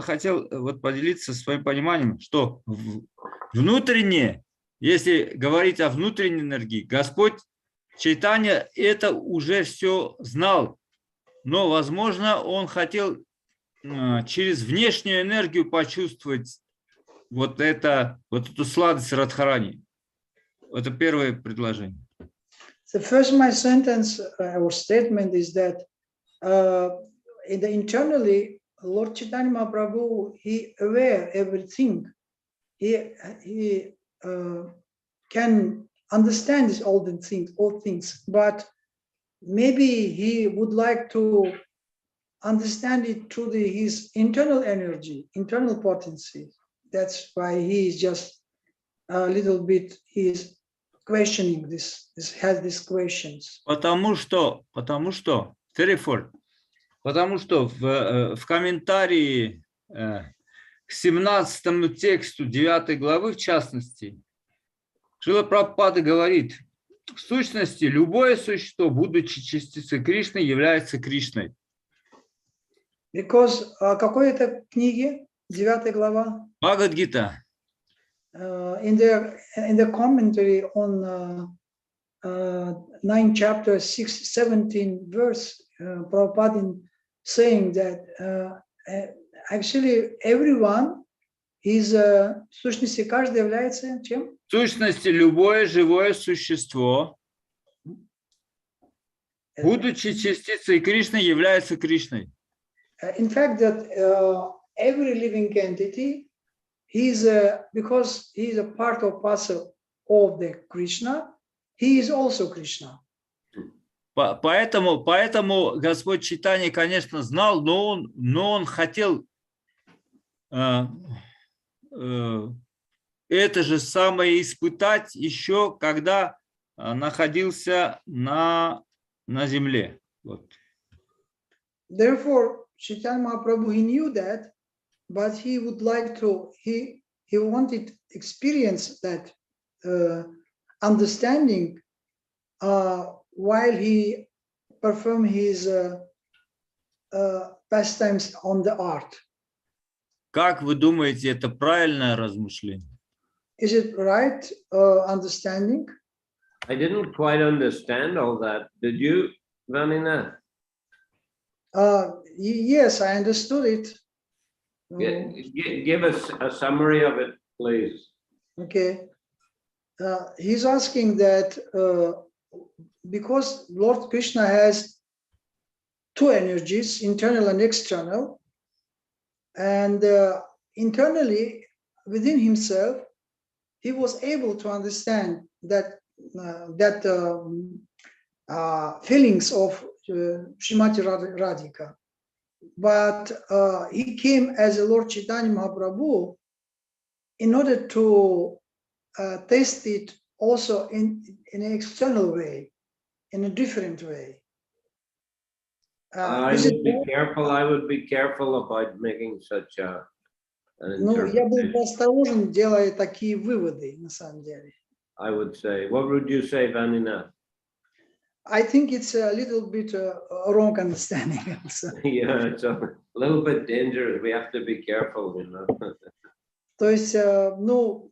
хотел поделиться своим пониманием, что внутренне, если говорить о внутренней энергии, Господь Чайтанья это уже все знал, но, возможно, он хотел через внешнюю энергию почувствовать эту сладость Радхарани. Это первое предложение. The first my sentence or statement is that internally Lord Chaitanya Mahaprabhu he aware everything. He can understand all things, but maybe he would like to understand it through his internal energy, internal potency. That's why he is just a little bit, he is questioning this has these questions? Потому что в комментарии к 17 тексту 9 главы, в частности, Шрила Прабхупада говорит, в сущности, любое существо, будучи частицей Кришны, является Кришной. Because какой это книги? 9 глава? Бхагавад-гита. In the commentary on 9 chapter 17 verse, Prabhupada saying that actually everyone is, в сущности, каждый является чем? В сущности, любое живое существо, будучи частицей Кришны, является Кришной. In fact, that every living entity, because he is a part or parcel of the Krishna, he is also Krishna. Поэтому Господь Чайтанья, конечно, знал, но он хотел это же самое испытать еще, когда находился на земле. Вот. Therefore, Chaitanya Mahaprabhu, he knew that, but he would like to, he wanted experience that understanding while he performed his pastimes on the earth. Как вы думаете, это правильное размышление? Is it right understanding? I didn't quite understand all that. Did you, Vanina? Yes, I understood it. Give us a summary of it, please. Okay. He's asking that because Lord Krishna has two energies, internal and external, and internally within himself, he was able to understand that feelings of Srimati Radhika. But he came as a Lord Chaitanya Mahaprabhu in order to taste it also in an external way, in a different way. I would be careful about making such an Ну, я был interpretation. бы осторожен, делая такие выводы, на самом деле. I would say, what would you say, Vanina? I think it's a little bit wrong understanding. Yeah, it's a little bit dangerous. We have to be careful, you know. То есть, ну,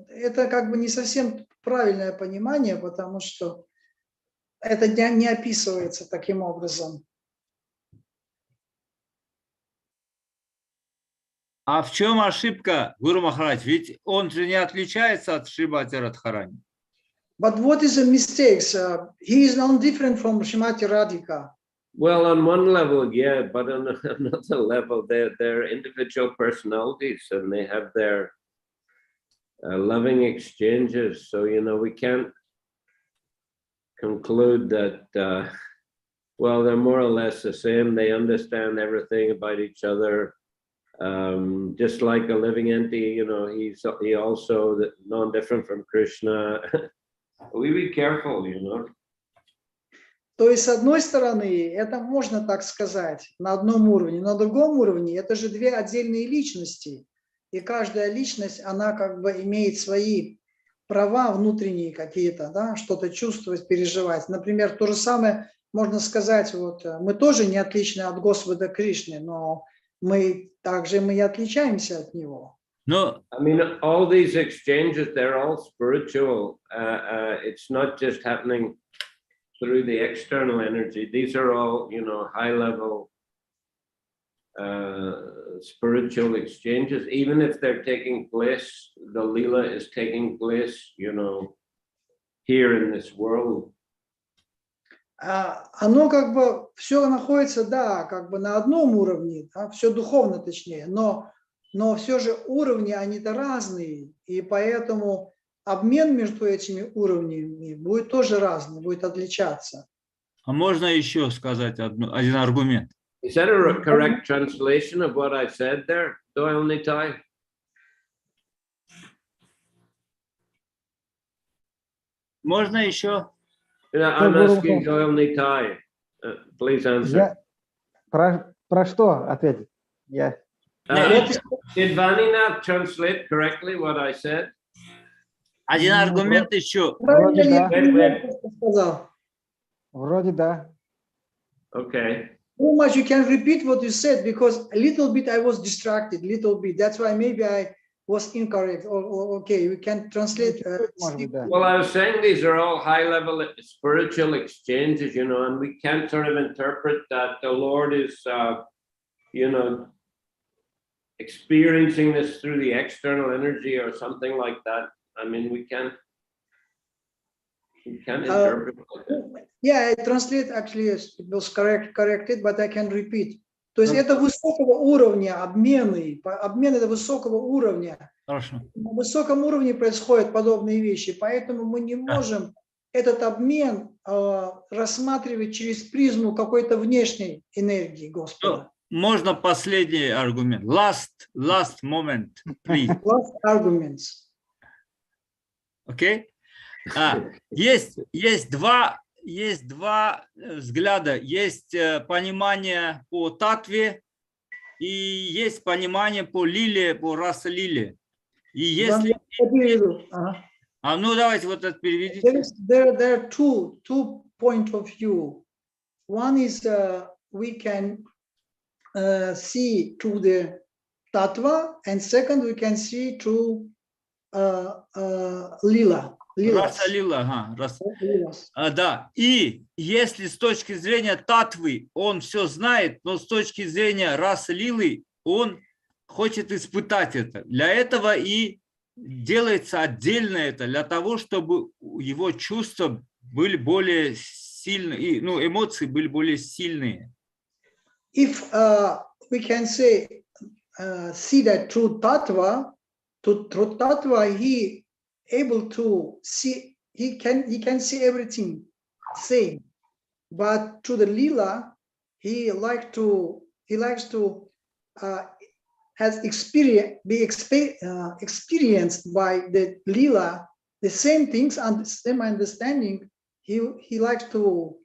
это как бы не совсем правильное понимание, потому что это не описывается таким образом. А в чем ошибка, Гуру Махарадж? Ведь он же не отличается от Шримати Радхарани. But what is the mistakes? He is not different from Srimati Radhika. Well, on one level, yeah, but on another level, they're individual personalities and they have their loving exchanges. So, you know, we can't conclude that, well, they're more or less the same. They understand everything about each other. Just like a living entity, you know, he also non-different from Krishna. We be careful, you know. То есть, с одной стороны, это можно так сказать на одном уровне, на другом уровне это же две отдельные личности. И каждая личность, она как бы имеет свои права внутренние какие-то, да, что-то чувствовать, переживать. Например, то же самое можно сказать, вот мы тоже не отличны от Господа Кришны, но мы также и отличаемся от него. Но I mean, all these exchanges, they're all spiritual. It's not just happening through the external energy. These are all, you know, high-level spiritual exchanges. Even if they're taking place, the Leela is taking place, you know, here in this world. Оно как бы все находится, да, как бы на одном уровне, да, все духовно точнее, но все же уровни, они-то разные, и поэтому обмен между этими уровнями будет тоже разный, будет отличаться. а можно еще сказать один аргумент? Is that a correct translation of what I said there, Doyle Nitai? можно еще? I'm asking Doyle Nitai. Please answer. Про что ответить? Я... Did Vaninath translate correctly what I said? Один аргумент еще. Вроде да. Сказал. Вроде да. Okay. Too much you can repeat what you said because a little bit I was distracted, little bit. That's why maybe I was incorrect. Or okay, we can translate. Может быть, да. Well, I was saying these are all high-level spiritual exchanges, you know, and we can't sort of interpret that the Lord is, you know, experiencing this through the external energy or something like that. I mean, we can't interpret it. Yeah, I translate actually, it was corrected, but I can repeat. То есть это высокого уровня, обмены до высокого уровня. Хорошо. На высоком уровне происходят подобные вещи, поэтому мы не можем этот обмен рассматривать через призму какой-то внешней энергии Господа. Можно последний аргумент. Last moment, please. Last arguments. Окей? Есть два взгляда. Есть понимание по татве и есть понимание по лиле, по расе лиле. И если... ну давайте вот это переведите. There are two point of view. One is we can see through the tattva, and second we can see through lila. Раса лила, да. И если с точки зрения татвы он все знает, но с точки зрения расы лилы он хочет испытать это. Для этого и делается отдельно это, для того, чтобы его чувства были более сильные, ну, эмоции были более сильные. If we can say, see that through tattva, he able to see, he can see everything same, but to the lila he likes to has experienced by the lila the same things and the same understanding. He likes to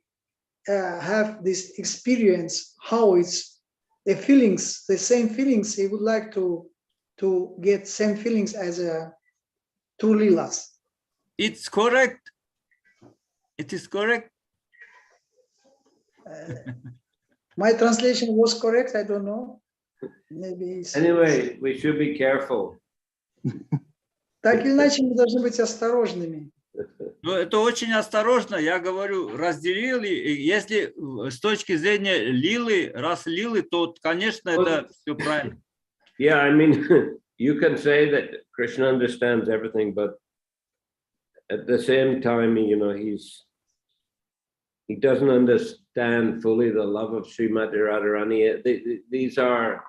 have this experience, how it's the feelings, the same feelings. He would like to get same feelings as a two lilas. It's correct. It is correct. My translation was correct. I don't know. Maybe. Anyway, we should be careful. Так или иначе, мы должны быть осторожными. Ну, это очень осторожно. Я говорю, разделили. Если с точки зрения лилы, раз лилы, то, конечно, это все правильно. Yeah, I mean, you can say that Krishna understands everything, but at the same time, you know, he doesn't understand fully the love of Srimati Radharani. These are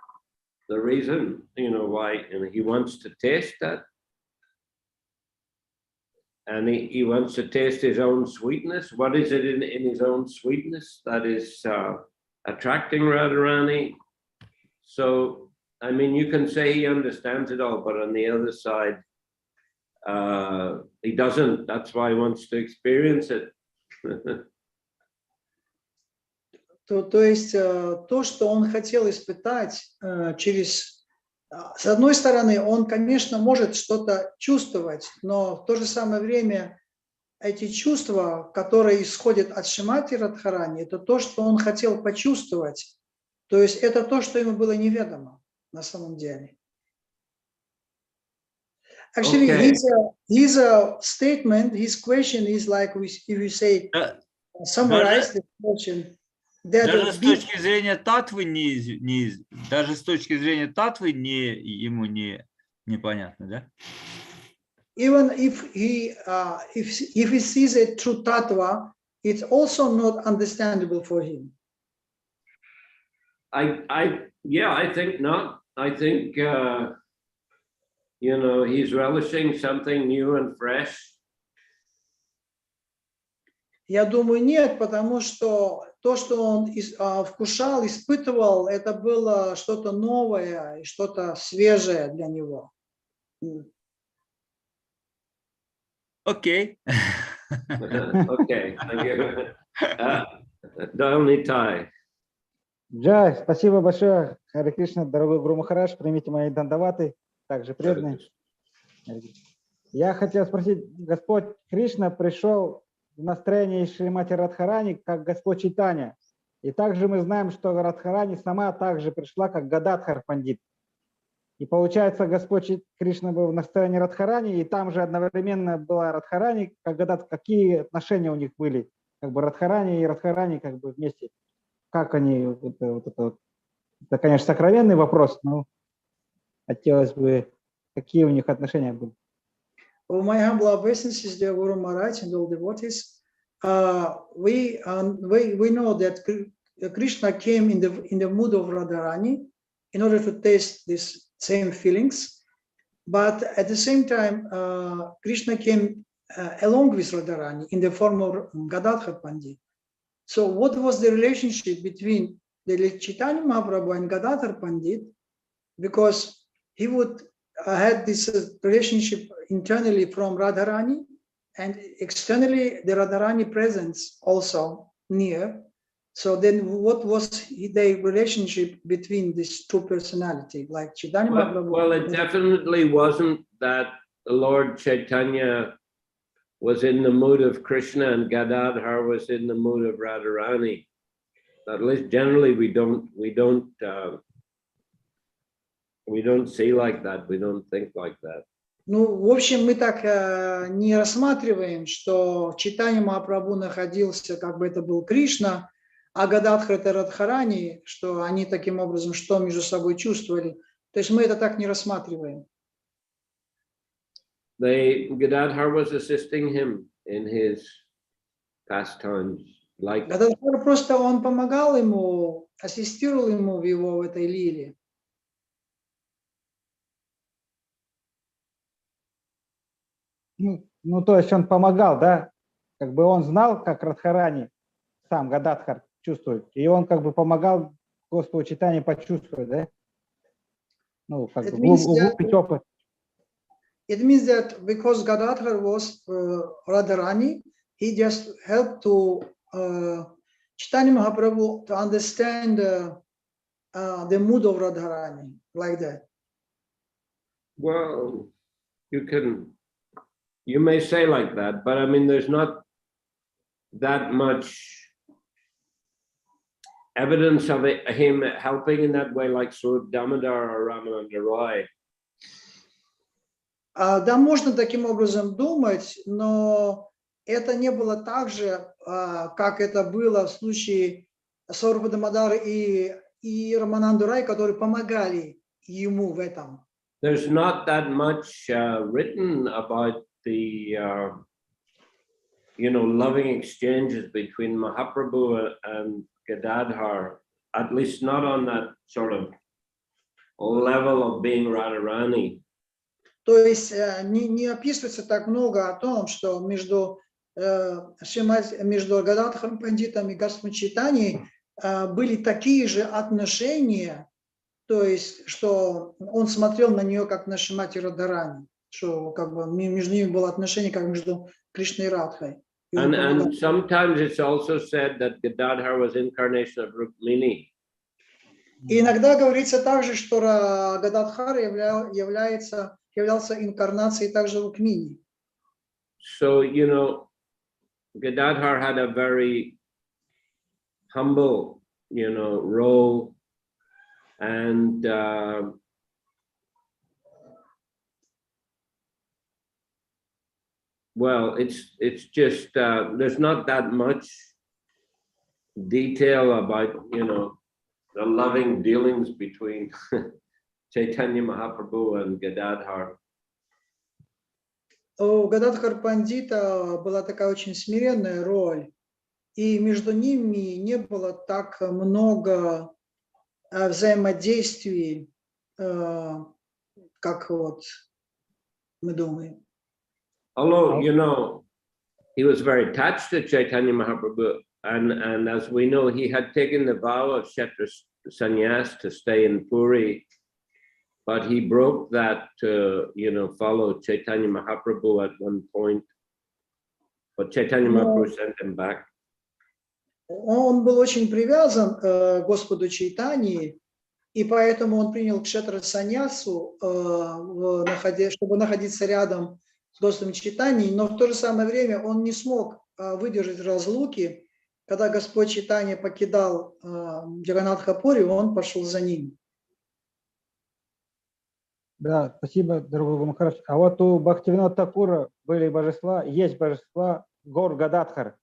the reason, you know, why, and he wants to taste that. And he wants to taste his own sweetness. What is it in his own sweetness that is attracting Radharani? So, I mean, you can say he understands it all, but on the other side, he doesn't. That's why he wants to experience it. То есть то, что он хотел испытать через... С одной стороны, он, конечно, может что-то чувствовать, но в то же самое время эти чувства, которые исходят от Шримати Радхарани, это то, что он хотел почувствовать. То есть это то, что ему было неведомо на самом деле. Actually, his statement, his question is like, if you say, summarize the question. Даже с точки зрения татвы даже с точки зрения татвы ему непонятно, да? Even if he sees it through tattva, it's also not understandable for him. I think not. I think you know, he's relishing something new and fresh. Я думаю, нет, потому что то, что он вкушал, испытывал, это было что-то новое и что-то свежее для него. Окей. Okay, thank you. Dalni Thai. Джай, спасибо большое, Харе Кришна, дорогой Гуру Махарадж, примите мои дандаваты, также преданные. Я хотел спросить, Господь Кришна пришел в настроении Шримати Радхарани, как Господь Чайтанья. И также мы знаем, что Радхарани сама также пришла, как Гададхар Пандит. И получается, Господь Кришна был в настроении Радхарани, и там же одновременно была Радхарани, как Гададхар. Какие отношения у них были? Как бы Радхарани и Радхарани как бы вместе. Как они, это, конечно, сокровенный вопрос, но хотелось бы, какие у них отношения были. Well, my humble obeisances, dear Guru Maharaj and all devotees, we know that Krishna came in the mood of Radharani in order to taste these same feelings, but at the same time, Krishna came along with Radharani in the form of Gadadhar Pandit. So what was the relationship between the Chaitanya Mahaprabhu and Gadadhar Pandit? Because he would had this relationship internally from Radharani and externally the Radharani presence also near. So then what was the relationship between these two personalities, like Chaitanya Mahaprabhu? Well, it definitely wasn't that the Lord Chaitanya was in the mood of Krishna and Gadadhar was in the mood of Radharani. At least generally we don't see like that. We don't think like that. Ну, в общем, мы так не рассматриваем, что Чайтанья Махапрабху находился, как бы это был Кришна, а Гададхар это Радхарани, что они таким образом что между собой чувствовали. То есть мы это так не рассматриваем. Gadadhar was assisting him in his pastimes. Like Гададхар просто он помогал ему, ассистировал ему в его в этой лиле. Ну, то есть он помогал, да? Как бы он знал, как Радхарани сам Гададхар чувствует, и он как бы помогал Господу Чайтанье почувствовать, да? Ну, как бы углубить опыт. It means that because Gadadhar was Radharani, he just helped to Chaitanya Mahaprabhu to understand the mood of Radharani, like that. Well, you may say like that, but I mean, there's not that much evidence of him helping in that way, like Swarup Damodar or Ramananda Roy. Да, можно таким образом думать, но это не было так же, как это было в случае Сварупа Дамодара и Рамананду Рай, которые помогали ему в этом. There's not that much written about the loving exchanges between Mahaprabhu and Gadadhar, at least not on that sort of level of being Radharani. То есть не описывается так много о том, что между Гададхаром Пандитом и Господом Чайтаньей были такие же отношения, то есть что он смотрел на нее как на Шримати Радхарани, что как бы между ними было отношение как между Кришной и Радхой. And sometimes it's also said that Gadadhar was incarnation of Rukmini. И иногда говорится также, что Гададхар являлся инкарнацией также Рукмини. So, Gadadhar had a very humble, role, and well, it's just there's not that much detail about the loving dealings between Chaitanya Mahaprabhu and Gadadhar. У Гададхар Пандита была такая очень смиренная роль, и между ними не было так много взаимодействий, как вот мы думаем. Although, he was very attached to Chaitanya Mahaprabhu, and as we know, he had taken the vow of Kshetra sannyas to stay in Puri, but he broke that to, follow Chaitanya Mahaprabhu at one point. But Chaitanya Mahaprabhu sent him back. Он был очень привязан к Господу Чайтаньи, и поэтому он принял кшетра-саньясу, чтобы находиться рядом с Господом Чайтаньей, но в то же самое время он не смог выдержать разлуки. Когда Господь Чайтанья покидал Джаганнатха-пури, он пошел за ним. Да, спасибо, дорогой Гуру Махарадж. А вот у Бхактивинода Такура были божества, есть божества Гор Гададхар.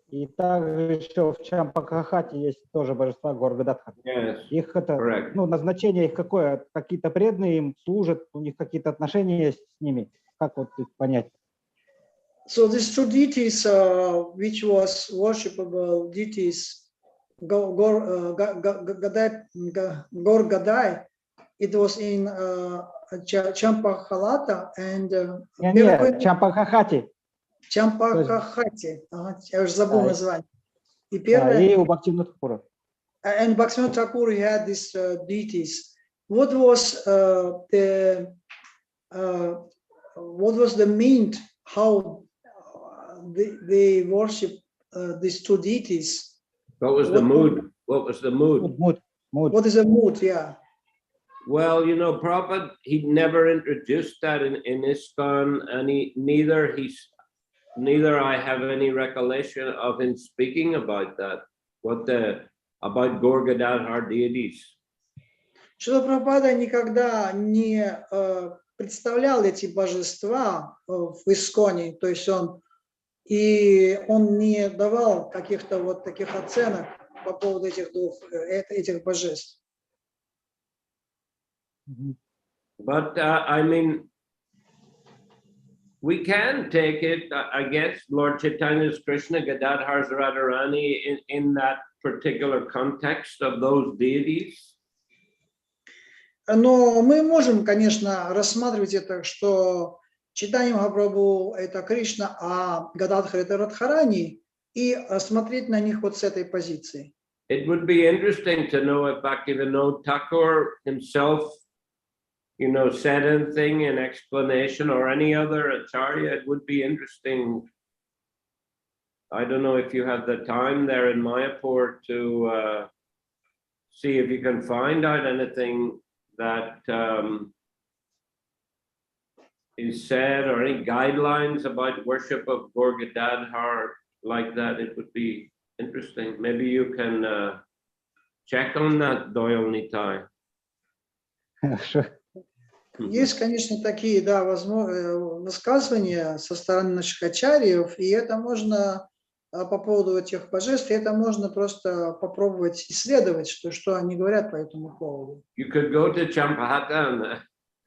И также еще в Чампакахате есть тоже божества Гор Гададхар. Yes, Их это, correct. ну, назначение их какое? Какие-то преданные им служат, у них какие-то отношения есть с ними. Как вот их понять? So these two deities, which was worshipable deities, Gor Gadai, it was in Champakhalata and Нет, Чампакахати. Чампакахати. Я уже забыл название. И Да, первое. и у Бхактивинода Такура. And Bhaktivinoda Thakur had these deities. What was the mean? How they worship these two deities? What was the mood? What was the mood? Mood. What is the mood? Yeah. Well, you know, Prabhupada, he never introduced that in ISKCON, and neither I have any recollection of him speaking about that. About Gaur Gadadhar deities. Шрила Прабхупада никогда не представлял эти божества в Исконе, то есть он не давал каких-то вот таких оценок по поводу этих божеств. But I mean, we can take it, I guess, Lord Chaitanya's Krishna, Gadadhar's Radharani in that particular context of those deities. Но мы можем, конечно, рассматривать это, что Чайтанья Махапрабху – это Кришна, а Гададхар – это Радхарани, и смотреть на них вот с этой позиции. It would be interesting to know if Bhaktivinoda Thakur himself, you know, said anything in explanation, or any other acharya. It would be interesting. I don't know if you have the time there in Mayapur to see if you can find out anything that is said, or any guidelines about worship of Gaur Gadadhar like that. It would be interesting. Maybe you can check on that, Doyle Nitai. Хорошо. Есть, конечно, такие, да, высказывания со стороны наших ачарьев, и это можно по поводу этих божеств, это можно просто попробовать исследовать, что они говорят по этому поводу. You could go to Champahata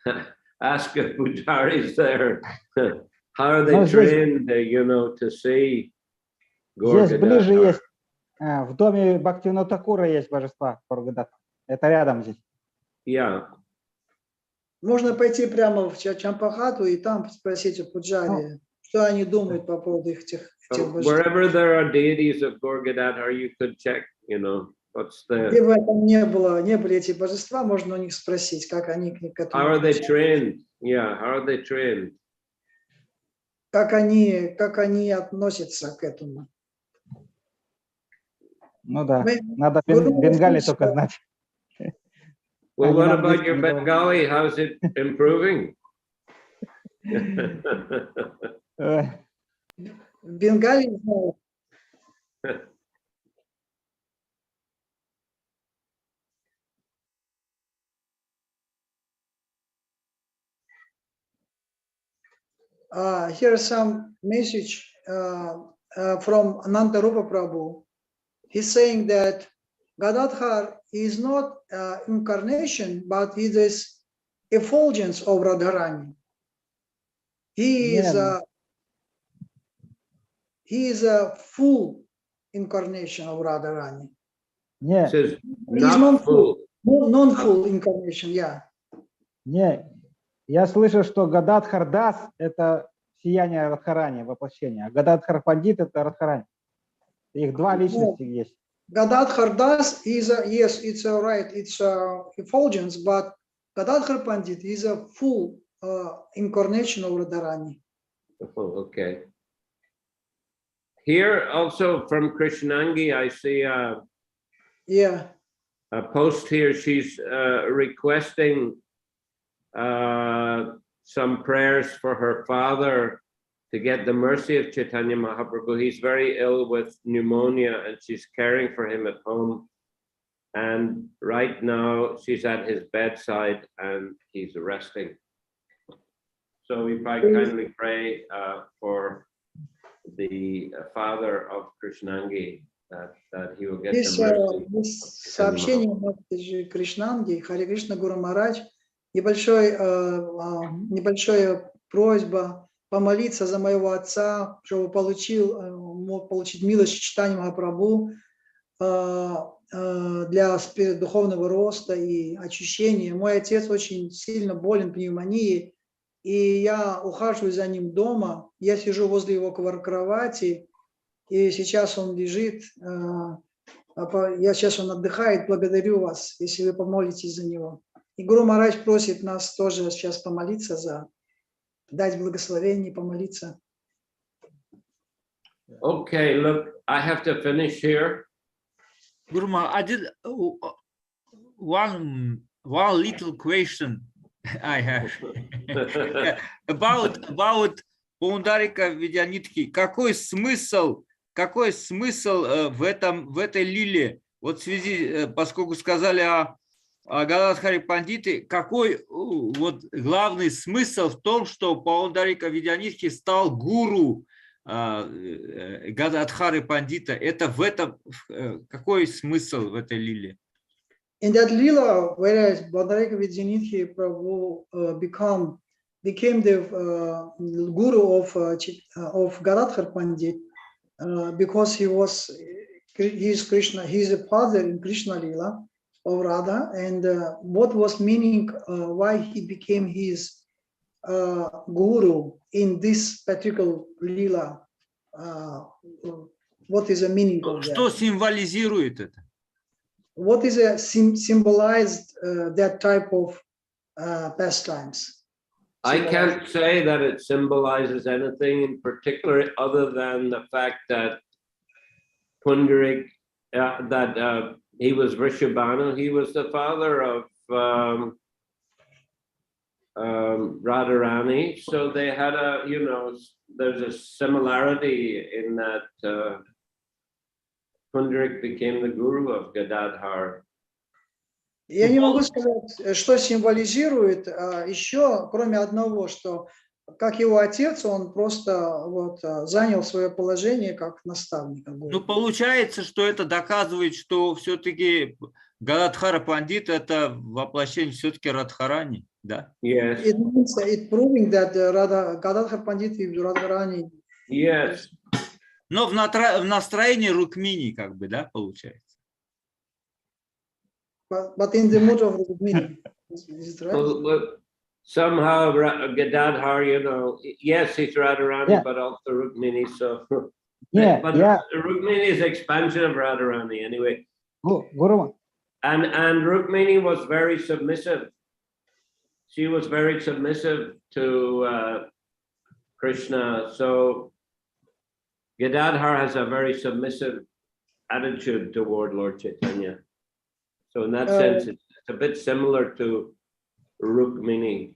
and ask the pujaris there, how are they trained, you know, to see Gaur Здесь ближе Gadadhar. есть, в доме Бхактивинода Такура есть божества Гор Гададхар. Это рядом здесь. Yeah. Можно пойти прямо в Чампахату и там спросить у пуджари, что они думают по поводу этих божеств. Wherever there are deities of Gaur Gadadhar, you could check, you know, what's the... Где бы там не были эти божества, можно у них спросить, как они к этому... How are they trained? Yeah, how are they trained? Как они относятся к этому. Ну да, надо Бенгалии только знать. Well, what about your Bengali? How's it improving? В Бенгалии знаю. Here's some message from Ananta Rupa Prabhu. He's saying that Gadadhar is not incarnation, but it is effulgence of Radharani. He is a full incarnation of Radharani. It says He's not full. Non-full incarnation, yeah. Не, я слышал, что Гададхар Дас – это сияние Радхарани, воплощение, а Гададхар Пандит – это Радхарани. Их два личности есть. Gadadhar Das is yes, it's right, it's effulgence, but Gadadhar Pandit is a full incarnation of Radharani. Oh, okay. Here also from Krishnangi, I see a Yeah. post here. She's requesting some prayers for her father to get the mercy of Chaitanya Mahaprabhu. He's very ill with pneumonia and she's caring for him at home. And right now she's at his bedside and he's resting. So if I kindly pray for the father of Krishnangi, that he will get Здесь the mercy. сообщение Кришнанги, Харе Кришна Гуру Махарадж, небольшая просьба помолиться за моего отца, чтобы мог получить милость Чайтаньи Махапрабху для духовного роста и очищения. Мой отец очень сильно болен пневмонией, и я ухаживаю за ним дома. Я сижу возле его кровати, и сейчас он лежит. Сейчас он отдыхает. Благодарю вас, если вы помолитесь за него. И Гуру Махарадж просит нас тоже сейчас помолиться дать благословение, помолиться. Okay, look, I have to finish here. Guru Maharaj, I did one little question I have about Паундарика Видянитхи. Какой смысл в этой лиле? Вот в связи, поскольку сказали о Гададхаре Пандите, какой вот главный смысл в том, что Паундарика Видянитхи стал гуру Гададхары Пандита? Это в этом, какой смысл в этой лиле? In that lila, whereas Pаундарика Видянитхи Prabhu became the guru of Gadadhar Pandit because he is Krishna, he is a father in Krishna Lila of Radha, and what was meaning why he became his guru in this particular lila? What is the meaning of that? Что символизирует это? What is symbolized that type of pastimes? I can't say that it symbolizes anything in particular other than the fact that Pundarik, he was Vrishabhanu, he was the father of Radharani, so they had there's a similarity in that Pundarik became the guru of Gadadhar. Я не могу сказать, что символизирует еще, кроме одного, что как его отец, он просто занял свое положение как наставник. Ну, получается, что это доказывает, что все-таки Гададхара Пандит это воплощение все-таки Радхарани, да? Yes. It proving that Gadadhar Pandit is Radharani. Yes. Но в настроении Рукмини, как бы, да, получается. But in the mood of Rukmini, is it right? Well, somehow Gadadhar, yes, he's Radharani, Yeah. but also Rukmini. So, Yeah, but yeah. Rukmini is expansion of Radharani anyway. Guru, And Rukmini was very submissive. She was very submissive to Krishna. So Gadadhar has a very submissive attitude toward Lord Chaitanya. So in that sense, it's a bit similar to Rukmini.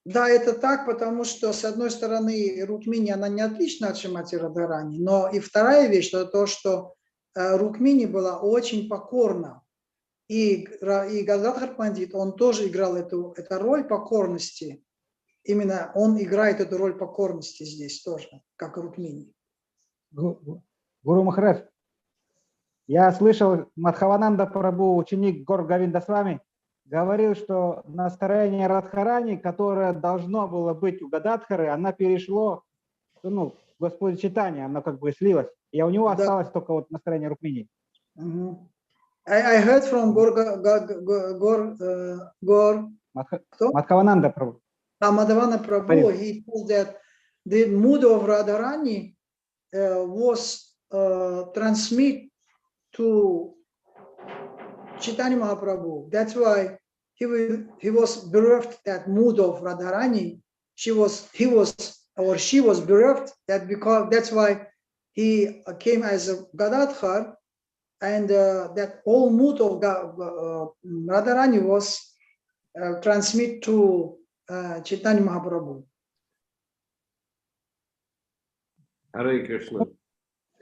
Да, это так, потому что, с одной стороны, Рукмини, она не отлична от Шримати Радхарани, но и вторая вещь, это то, что Рукмини была очень покорна. И Гададхар Пандит, он тоже играл эту роль покорности. Именно он играет эту роль покорности здесь тоже, как Рукмини. Гуру Махарадж, я слышал, Мадхавананда Прабху, ученик Гор Говиндасвами, говорил, что настроение Радхарани, которое должно было быть у Гададхары, она перешло, Господи Чайтанья, она как бы слилась. И у него осталось только вот настроение Рукмини. I heard from Gor Мадхавананда Прабху. Madhavana Prabhu, he told that the mood of Radharani was transmitted to Chaitanya Mahaprabhu. That's why he was bereft that mood of Radharani. She was bereft that because that's why he came as a Gadadhar, and that whole mood of Radharani was transmitted to Chaitanya Mahaprabhu. Hare Krishna.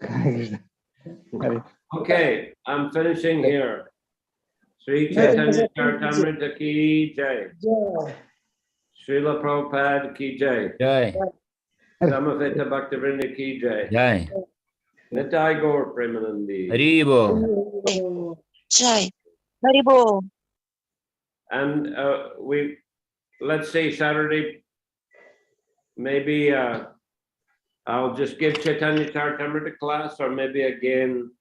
Hare Krishna. Okay, I'm finishing here. Sri Chaitanya Charitamrita ki jai. Jai. Srila Prabhupada ki jai. Jai. Samaveta Bhaktivinoda ki jai. Jai. Nitai Gaur Premanandi. Haribo. Jai. Haribol. And let's say Saturday, maybe I'll just give Chaitanya Charitamrita class, or maybe again,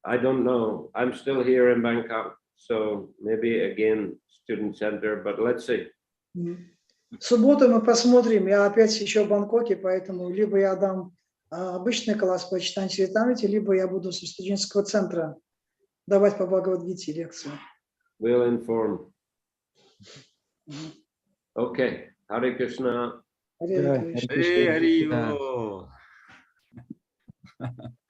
I don't know. I'm still here in Bangkok, so maybe again student center, but let's see. В субботу мы посмотрим. Я опять еще в Бангкоке, поэтому либо я дам обычный класс по Чайтанье Чаритамрите, либо я буду со студенческого центра давать по Бхагавад-гите лекцию. We'll inform. Okay. Hare Krishna. Харе Кришна. Харибол.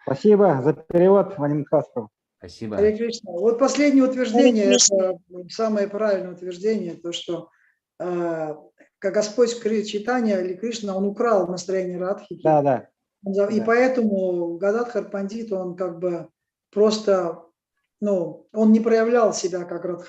Спасибо за перевод, Владимир Хасков. Спасибо. Харе Кришна. Вот последнее утверждение, Харе Кришна. это самое правильное утверждение, то, что как Господь Чайтанья или Кришна, он украл настроение Радхи. Да, да. И Да. поэтому Гададхар Пандит, он как бы просто, ну, он не проявлял себя как Радха